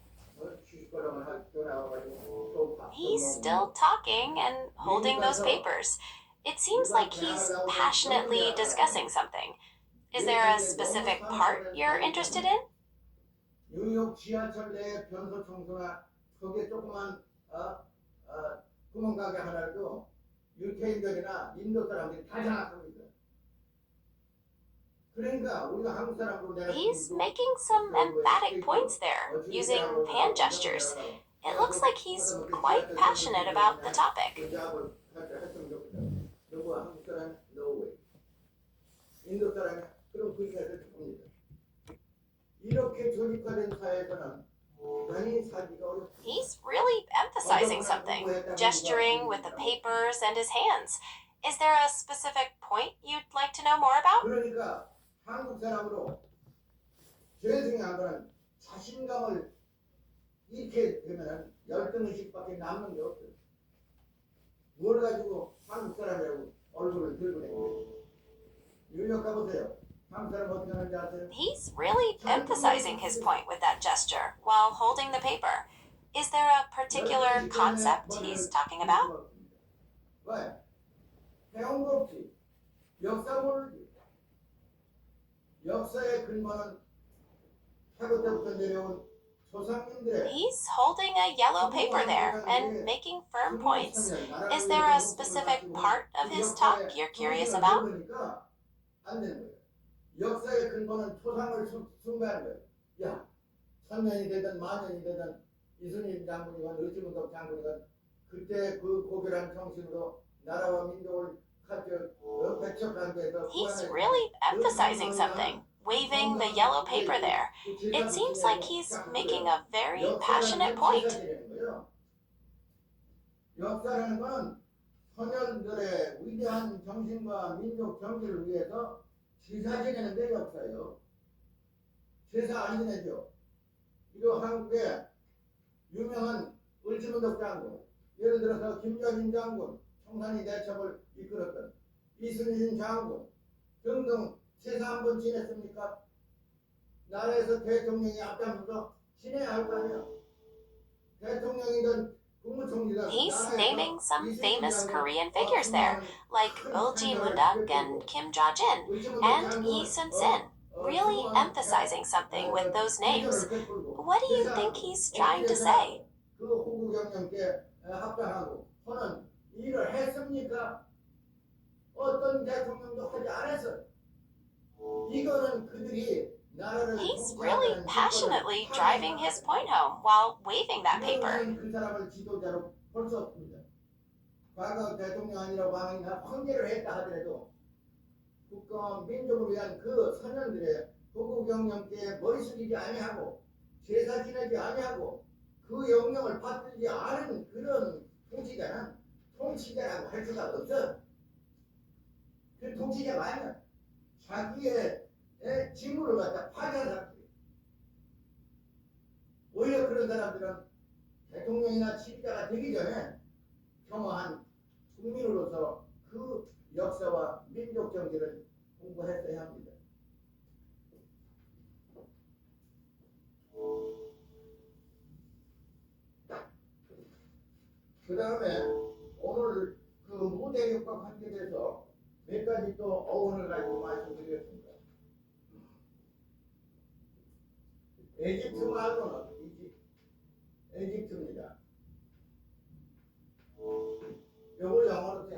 취직거라면 학교 나와가지고 또 He's still talking and holding those papers. It seems like he's passionately discussing something. Is there a specific part you're interested in? 뉴욕 지하철 내 변소 청소나 거기에 조그만 구멍가게 하나도 유태인들이나 인도 사람들이 다 장악합니다. 그러니까 우리가 한국 사람으로 내가 He's making some emphatic points there, using hand gestures. It looks like he's quite passionate about the topic. 너무 한국 사람 노웨이 인도 사람이 그런 분위기에서 줍니다. 이렇게 조직화된 사회에서는 대단히 살기가 어렵습니다. He's really emphasizing something, gesturing with the papers and his hands. Is there a specific point you'd like to know more about? 그러니까 한국 사람으로 제일 중요한 거는 자신감을 잃게 되면은 열등의식밖에 남는 게 없어요. 뭘 가지고 한국 사람이라고 얼굴을 들고 다니는 뉴욕 가보세요. 한국 사람 어떻게 하는지 아세요? He's really emphasizing his point with that gesture while holding the paper. Is there a particular concept he's talking about? 왜? 배운 거 없지. 역사 모르지. 역사의 근본은 태고 때부터 내려온 조상님들의 He's holding a yellow paper there and making firm points. Is there a specific part of his talk you're curious about? 안 되는 거예요. 역사의 근본은 조상을 숭배하는 거예요. 야, 천년이 되든 만년이 되든 이순신 장군이건 의지문덕 장군이건 그때 그 고결한 정신으로 나라와 민족을 He's really emphasizing something, waving the yellow paper there. It seems like he's making a very passionate point. 역사라는 것은 선열들의 위대한 정신과 민족 정치를 위해서 제사 지내는 데 역사예요. 제사 안 지내죠. 이거 한국의 유명한 을지문덕 장군, 예를 들어서 김여진 장군, 청산리 대첩을 이끌었던 이순신 장군 등등 제사 한 번 지냈습니까? 나라에서 대통령이 앞장서서 지내야 할 거 아니에요. 대통령이든 국무총리든 He's naming some famous Korean figures there, like Ulji Mundak and Kim Jong-un, and Lee Sun-sin, really emphasizing something with those names. What do you think he's trying to say? 그 호국영령께 합당하고 저는 일을 했습니까? 어떤 대통령도 하지 않았어요. 이거는 그들이 나라를 He's really passionately driving his point home while waving that paper. 그 사람을 지도자로 볼 수 없습니다. 과거 대통령 아니라고 하면 황제를 했다 하더라도 국가와 민족을 위한 그 선현들의 호국영령께 머리 숙이지 아니하고 제사 지내지 아니하고 그 영령을 받들지 않은 그런 통치자는 통치자라고 할 수가 없어. 그 통치자가 아니야. 자기의 직무를 갖다 파괴한 사람들이. 오히려 그런 사람들은 대통령이나 지휘자가 되기 전에 평화한 국민으로서 그 역사와 민족 정치를 공부했어야 합니다. 그 다음에 오늘 그 무대교과 관계돼서 몇 가지 또 어원을 가지고 말씀드리겠습니다. 에집트 말로는 에집트입니다. 요걸 영어로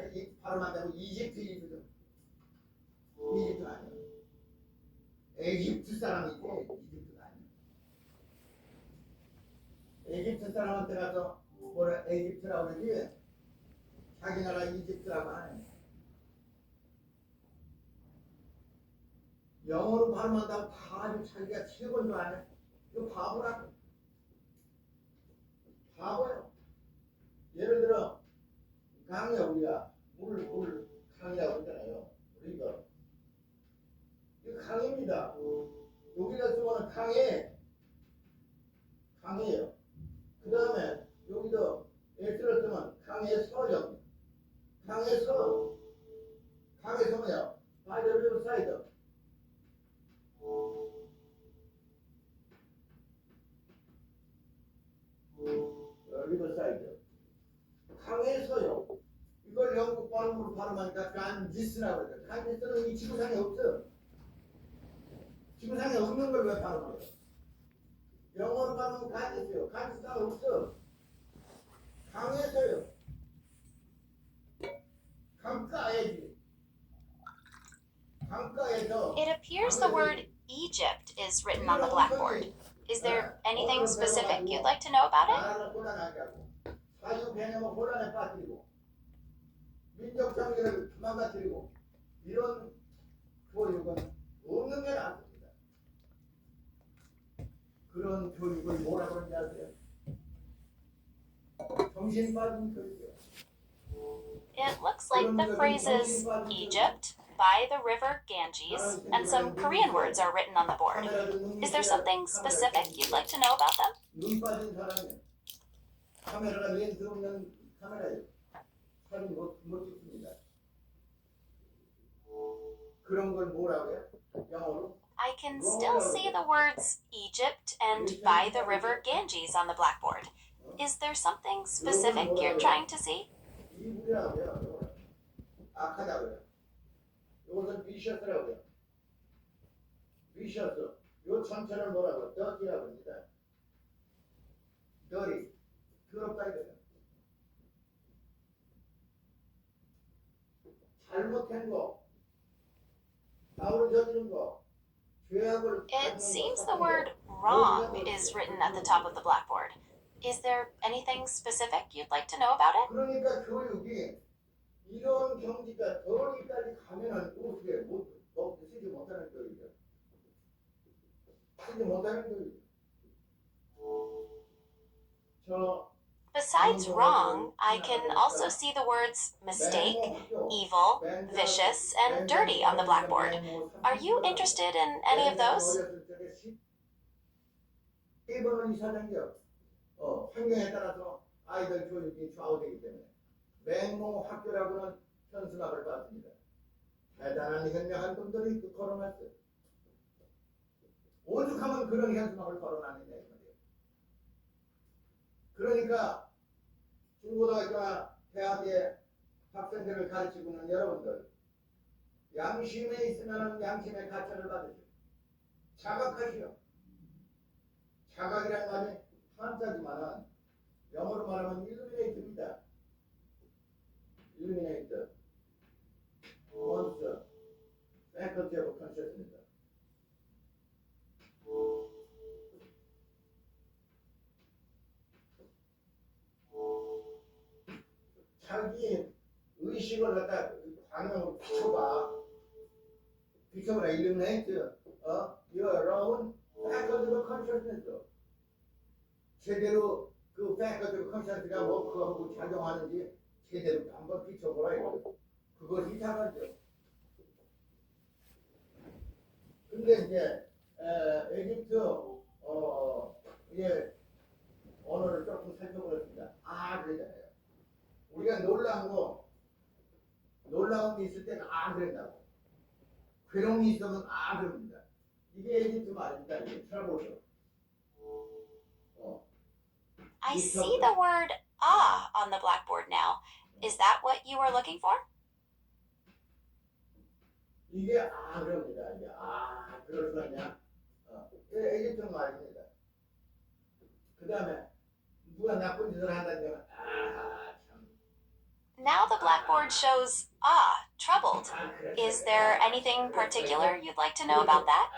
발음한다고 이집트 아니에요. 에집트 사람이고 이집트가 아니에요. 이집트 사람한테 가서 뭐라 이집트라고 그러지? 자기 나라 이집트라고 하네. 영어로 발음한다고 다 아주 자기가 최고인 줄 아네. 이거 바보라고. 바보예요. 예를 들어 강이야 우리가 물 강이라고 그러잖아요. 우리가 이거 강입니다. 여기다 쓰면 강이에요. 그 다음에 여기도 S를 쓰면 강에서요. 강에서 뭐야? By the river side. river side. 강에서요. 이걸 영국 발음으로 발음하니까 간지스라고 그래요. 간지스는 이 지구상에 없어. 지구상에 없는 걸 왜 발음해요? 영어로 발음은 간지스요. 간지스가 없어. 강에서요. 강가에지. 강가에서. It appears the word Egypt is written on the blackboard. Is there anything specific you'd like to know about it? 나라를 혼란하게 하고 사유 개념을 혼란에 빠뜨리고 민족 정의를 망가뜨리고 이런 교육은 없는 게 낫습니다. 그런 교육을 뭐라 그러는지 아세요? 정신 빠진 교육이에요. It looks like the phrases Egypt, by the river Ganges, and some Korean words are written on the board. Is there something specific you'd like to know about them? 눈 빠진 사람이에요. 카메라가 렌즈 없는 카메라예요. 사진 못 찍습니다. 그런 걸 뭐라고요? 영어로? I can still see the words Egypt and by the river Ganges on the blackboard. Is there something specific you're trying to see? 이불이라고요. 악하다고요. 이것은 비셔스라고요. 비셔스. 요 전체를 뭐라고? 더티라고 합니다. 더리. 더럽다 이거예요. 잘못한 거, 나를 저지른 거, 죄악을. It seems the word wrong is written at the top of the blackboard. Is there anything specific you'd like to know about it? 그러니까 교육이 이런 경지가 더리까지 가면은 어떻게 쓰지 못하는 교육이죠. 쓰지 못하는 교육. Besides wrong, I can also see the words mistake, evil, vicious, and dirty on the blackboard. Are you interested in any of those? 일본은 이사장이요. 환경에 따라서 아이들 교육이 좌우되기 때문에 맹모 학교라고는 현수막을 받습니다. 대단한 현명한 분들이 걸어놨어요. 오죽하면 그런 현수막을 걸어놨느냐 이 말이에요. 그러니까 중고등학교나 대학의 학생들을 가르치고 있는 여러분들 양심에 있으면 양심의 가치를 받으시오. 자각하시오. 자각이라는 말이 한자지만은 영어로 말하면 illuminate입니다. illuminate. once faculty of consciousness. 자기 의식을 갖다 반응으로 비춰봐라. illuminate. your own faculty of consciousness. 제대로 그 faculty of consciousness가 워크하고 작용하는지 제대로 한번 비춰보라 이거. 그것이 자각이죠. 근데 이제 에집트 이제 언어를 조금 살펴보겠습니다. 그러잖아요. 우리가 놀라움이 있을 때는 그런다고. 괴로움이 있으면 그럽니다. 이게 에집트 말입니다. 이게 트라블이요. I see the word on the blackboard now. Is that what you were looking for? 이게 그럽니다. 이게 그럴 수 있냐? 에집트 말입니다. 그 다음에 누가 나쁜 짓을 한다면 참. Now the blackboard shows troubled. Is there anything particular you'd like to know about that?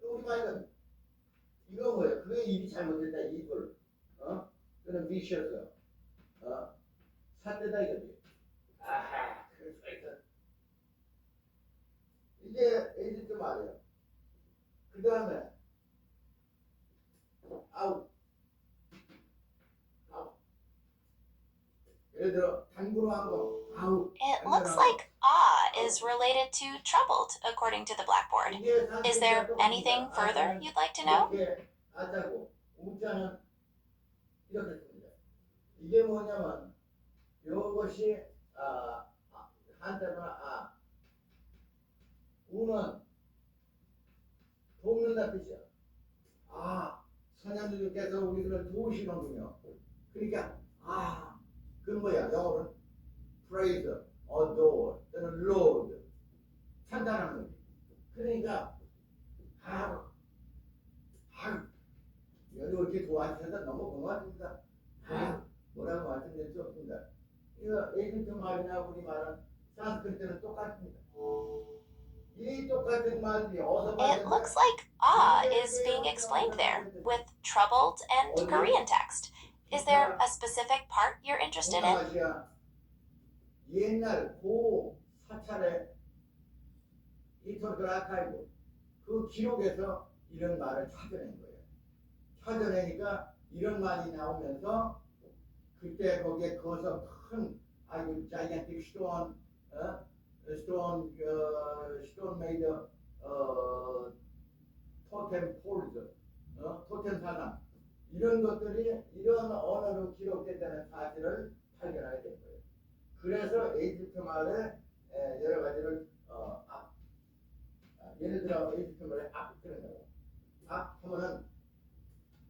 우리 말은 이거 뭐야? 그게 일이 잘못됐다. 이걸. 그는 vicious. 삿대다 이거지. 아하, 그래서 이게 에이전트 말이에요. 그 다음에 아웃. 예를 들어 당구로 한 거 아웃. It looks like ah is related to troubled, according to the blackboard. Is there anything further you'd like to know? 이렇게 아자고 우자는 이렇게 씁니다. 이게 뭐냐면 이것이 한자로는 우는 돕는다 뜻이야. 선현주님께서 우리들을 도우시는군요. 그러니까 그건 뭐야? 영어로는 praise, adore 또는 lord 찬탄하는 거지. 그러니까 여러분 이렇게 도와주셔서 너무 고맙습니다. 뭐라고 말씀드릴 수 없습니다. 이거 에이전트 말이나 우리 말은 산스크리트는 똑같습니다. 이 똑같은 말들이 어서 It looks like ah is being explained there, with troubled and Korean text. Is there a specific part you're interested in? 동남아시아 옛날 고 사찰의 히스토리컬 아카이브 그 기록에서 이런 말을 찾아낸 거예요. 찾아내니까 이런 말이 나오면서 그때 거기에 거기서 큰 아주 자이언틱 스톤 made 토템 폴즈 토템 사상 이런 것들이 이런 언어로 기록됐다는 사실을 발견하게 된 거예요. 그래서 에이집트 말에 여러 가지를 예를 들어 에이집트 말에 그런 거예요. 하면은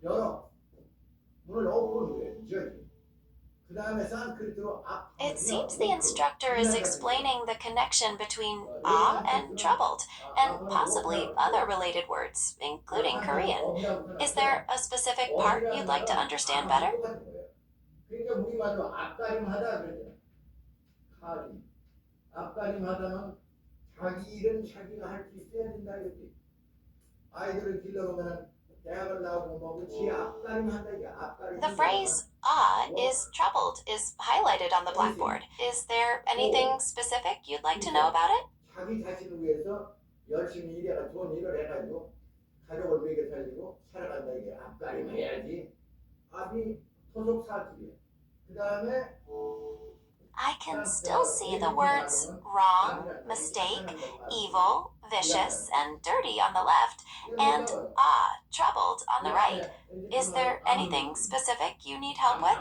열어 문을 오픈 그래 저기. 그 다음에 산스크리트로 It seems the instructor is explaining the connection between ah and troubled, and possibly other related words, including Korean. Is there a specific part you'd like to understand better? 그러니까 우리말로 앞가림하다 그러잖아. 가림. 앞가림하다는 자기 일은 자기가 할 수 있어야 된다 이거지. 아이들을 길러보면은 대학을 나오고 뭐 그치 앞가림한다 이게 앞가림. The phrase ah is troubled is highlighted on the blackboard. Is there anything specific you'd like to know about it? 자기 자신을 위해서 열심히 일해가 좋은 일을 해가지고 가족을 먹여 살리고 살아간다 이게 앞가림 해야지. 앞이 소속 사투리야. 그 다음에 I can still see the words wrong, mistake, evil, vicious, and dirty on the left, and ah, troubled on the right. Is there anything specific you need help with?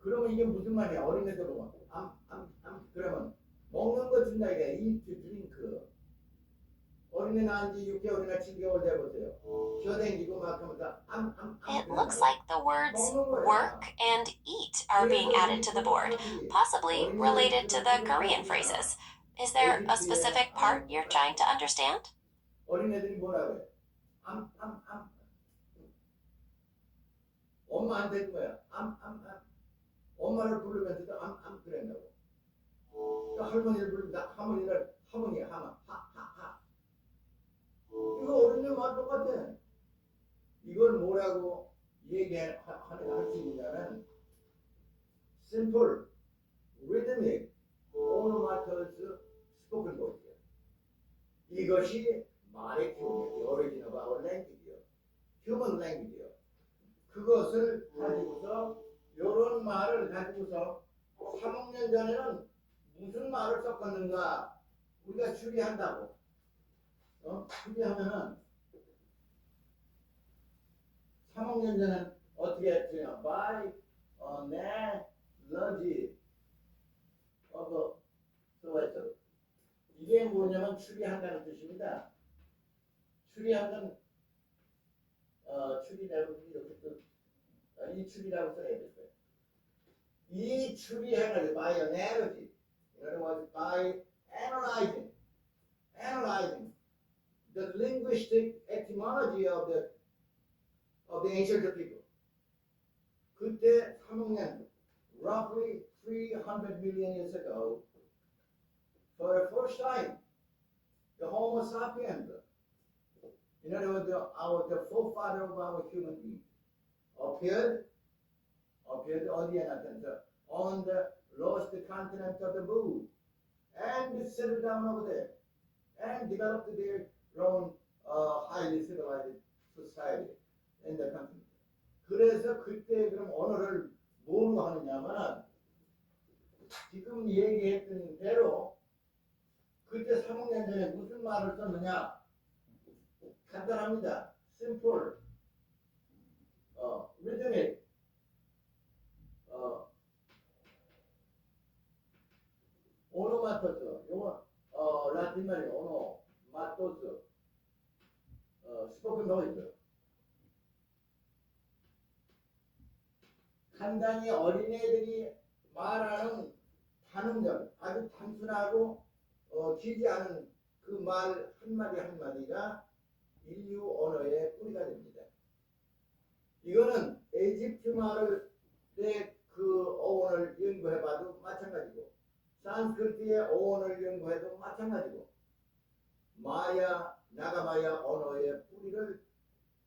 그러면 이게 무슨 말이야? 어린애들 보면 그러면 먹는 거 준다 이게 eat, drink. 어린애 낳은 지 6개월이나 7개월 돼보세요. 겨댕기고 막 하면서 It looks like the words work and eat are being added to the board, possibly related to the Korean phrases. Is there a specific part you're trying to understand? 어린애들이 뭐라 그래? 엄마한테 뭐야? 엄마를 부르면서도 그랬다고. 할머니를 부르면서 할머니 하마 이거 어린애 말 똑같아. 이걸 뭐라고 얘기할 수 있냐면 simple, rhythmic, onomatous spoken word. 이것이 말의 기본이에요. The origin of our language요. human language요. 그것을 가지고서 이런 말을 가지고서 3년 전에는 무슨 말을 섞었는가 우리가 추리한다고. 추리하면은 3년 전에는 어떻게 했죠? By analogy of the 이게 뭐냐면 추리한다는 뜻입니다. 추리하는 추리라고 이렇게 이 추리라고 써야 됐어요. 이 추리해가지고 by analogy, in other words, by analyzing the linguistic etymology of the ancient people. 그때 3년, roughly 300 million years ago, for the first time, the Homo sapiens In other words, the forefather of our human being appeared 어디에 나타났어? On the lost continent of the moon and settled down over there and developed their own highly civilized society in the continent. 그래서 그때 그럼 언어를 뭐로 하느냐면 지금 얘기했던 대로 그때 3억년 전에 무슨 말을 썼느냐? 간단합니다. simple, rhythmic, 오노마토스, 요거 라틴 말이에요. 오노마토스, 스포큰 노이즈. 간단히 어린애들이 말하는 단음절, 아주 단순하고 길지 않은 그 말 한마디 한마디가 인류 언어의 뿌리가 됩니다. 이거는 에집트 말을 그 어원을 연구해봐도 마찬가지고 산스크리트의 어원을 연구해도 마찬가지고 마야, 나가마야 언어의 뿌리를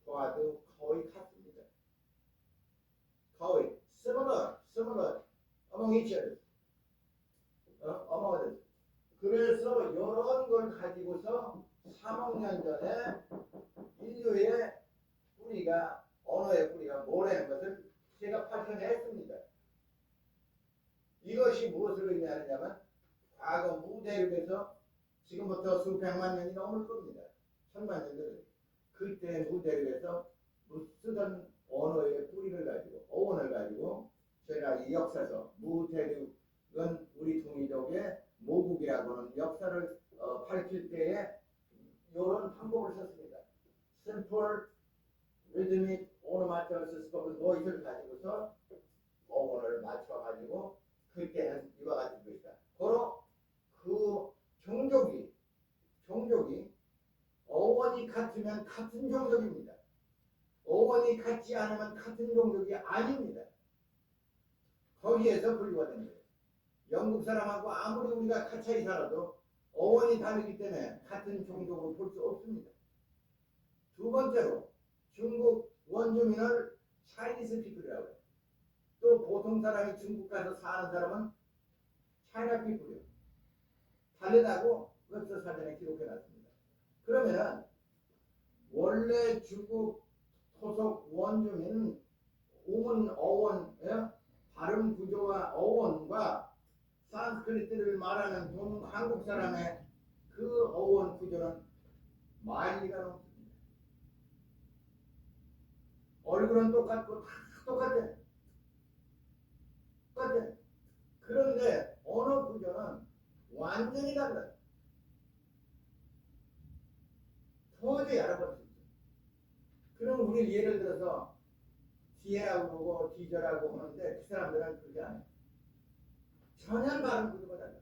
보아도 거의 같습니다. 거의 similar among each other. among others. 그래서 이런 걸 가지고서 3억 년 전에 인류의 뿌리가 언어의 뿌리가 뭐라는 것을 제가 밝혀냈습니다. 이것이 무엇을 의미하느냐면 과거 무대륙에서 지금부터 수백만 년이 넘을 겁니다. 천만 년들 그때 무대륙에서 쓰던 언어의 뿌리를 가지고 어원을 가지고 제가 이 역사서 무대륙은 우리 동이족의 모국이라고 하는 역사를 밝힐 때에 이런 방법을 썼습니다. simple, rhythmic, onomatopoeic spoken voice를 가지고서 어원을 맞춰가지고 그때는 이와 같은 것이다. 바로 그 종족이 어원이 같으면 같은 종족입니다. 어원이 같지 않으면 같은 종족이 아닙니다. 거기에서 분류가 되는 거예요. 영국 사람하고 아무리 우리가 가차이 살아도 어원이 다르기 때문에 같은 종족으로 볼 수 없습니다. 두 번째로 중국 원주민을 차이니스 피플이라고 해요. 또 보통 사람이 중국 가서 사는 사람은 차이나 피플이요. 다르다고 웹서 사전에 기록해 놨습니다. 그러면은 원래 중국 토속 원주민은 우문 어원, 발음 구조와 어원과 산스크리트를 말하는 한국 사람의 그 어원 구조는 마일리가 넘습니다. 얼굴은 똑같고 다 똑같아. 그런데 언어 구조는 완전히 달라요. 도저히 알아볼 수 있어요. 그럼 우리 예를 들어서 디에라고 보고 디저라고 하는데 그 사람들은 그렇게 안 해요. 전혀 발음 구조가 달라요.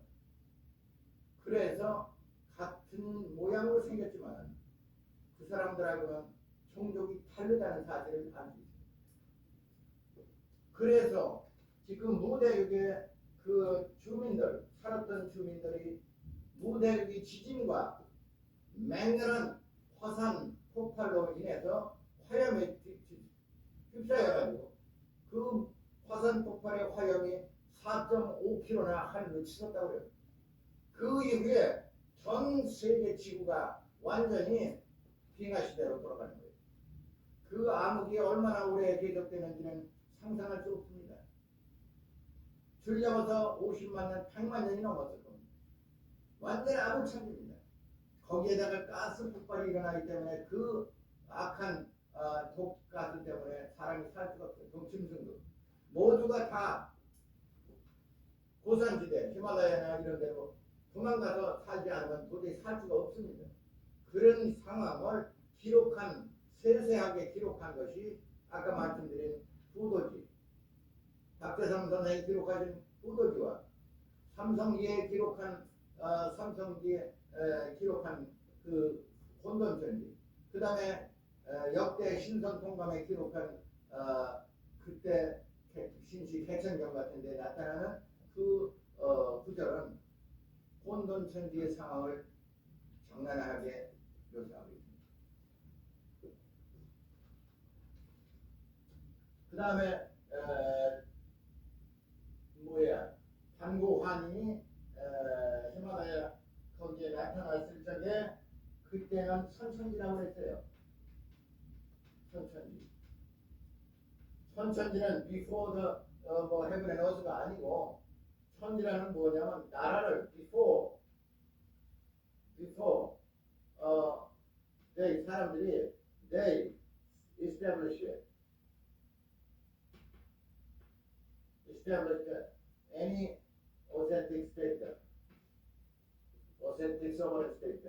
그래서 같은 모양으로 생겼지만 그 사람들하고는 종족이 다르다는 사실을 알 수 있어요. 그래서 지금 무대륙의 그 주민들, 살았던 주민들이 무대륙의 지진과 맹렬한 화산 폭발로 인해서 화염에 휩싸여가지고 그 화산 폭발의 화염이 4.5km나 하늘로 치솟다고 그래요. 그 이후에 전 세계 지구가 완전히 빙하 시대로 돌아가는 거예요. 그 암흑이 얼마나 오래 계속되는지는 상상할 수 없습니다. 줄여서 50만 년, 100만 년이 넘었을 겁니다. 완전 암흑천지입니다. 거기에다가 가스 폭발이 일어나기 때문에 그 악한 독가스 때문에 사람이 살 수가 없어요. 독침승도 모두가 다 고산지대, 히말라야나 이런 데로 도망가서 살지 않으면 도저히 살 수가 없습니다. 그런 상황을 기록한, 세세하게 기록한 것이 아까 말씀드린 후도지, 박대성 선생이 기록하신 후도지와 삼성기에 기록한 삼성기에 기록한 그 혼돈천지, 그 다음에 역대 신선통감에 기록한 그때 신시 개천경 같은 데 나타나는 그 구절은 혼돈천지의 상황을 적나라하게 묘사하고 있습니다. 다음에 뭐야 반고환이 히말라야 거기에 나타났을 적에 그때는 선천지라고 했어요. 선천지. 선천지는 before the 뭐 heaven and earth가 아니고 천지라는 뭐냐면 나라를 before 사람들이 they establish any authentic state, authentic sovereign state.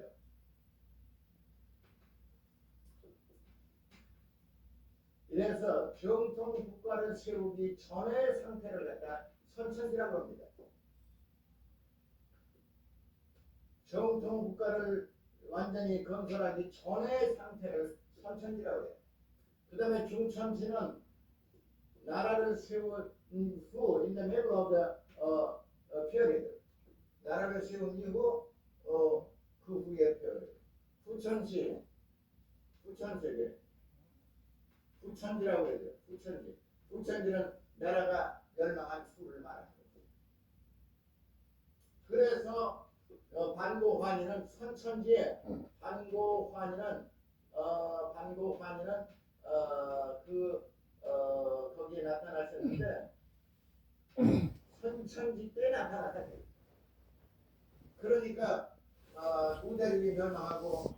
이래서 정통 국가를 세우기 전의 상태를 갖다 선천지라고 합니다. 정통 국가를 완전히 건설하기 전의 상태를 선천지라고 해요. 그 다음에 중천지는 나라를 세운 후, in the middle of the period. 나라를 세운 이후, 그 후의 period. 후천지라고 해야 돼요. 후천지는 나라가 멸망한 후를 말하는 거죠. 그래서 반고환이는 선천지에 반고환이는 거기에 나타나셨는데 선천지 때 나타났다. 그러니까 우대국이 멸망하고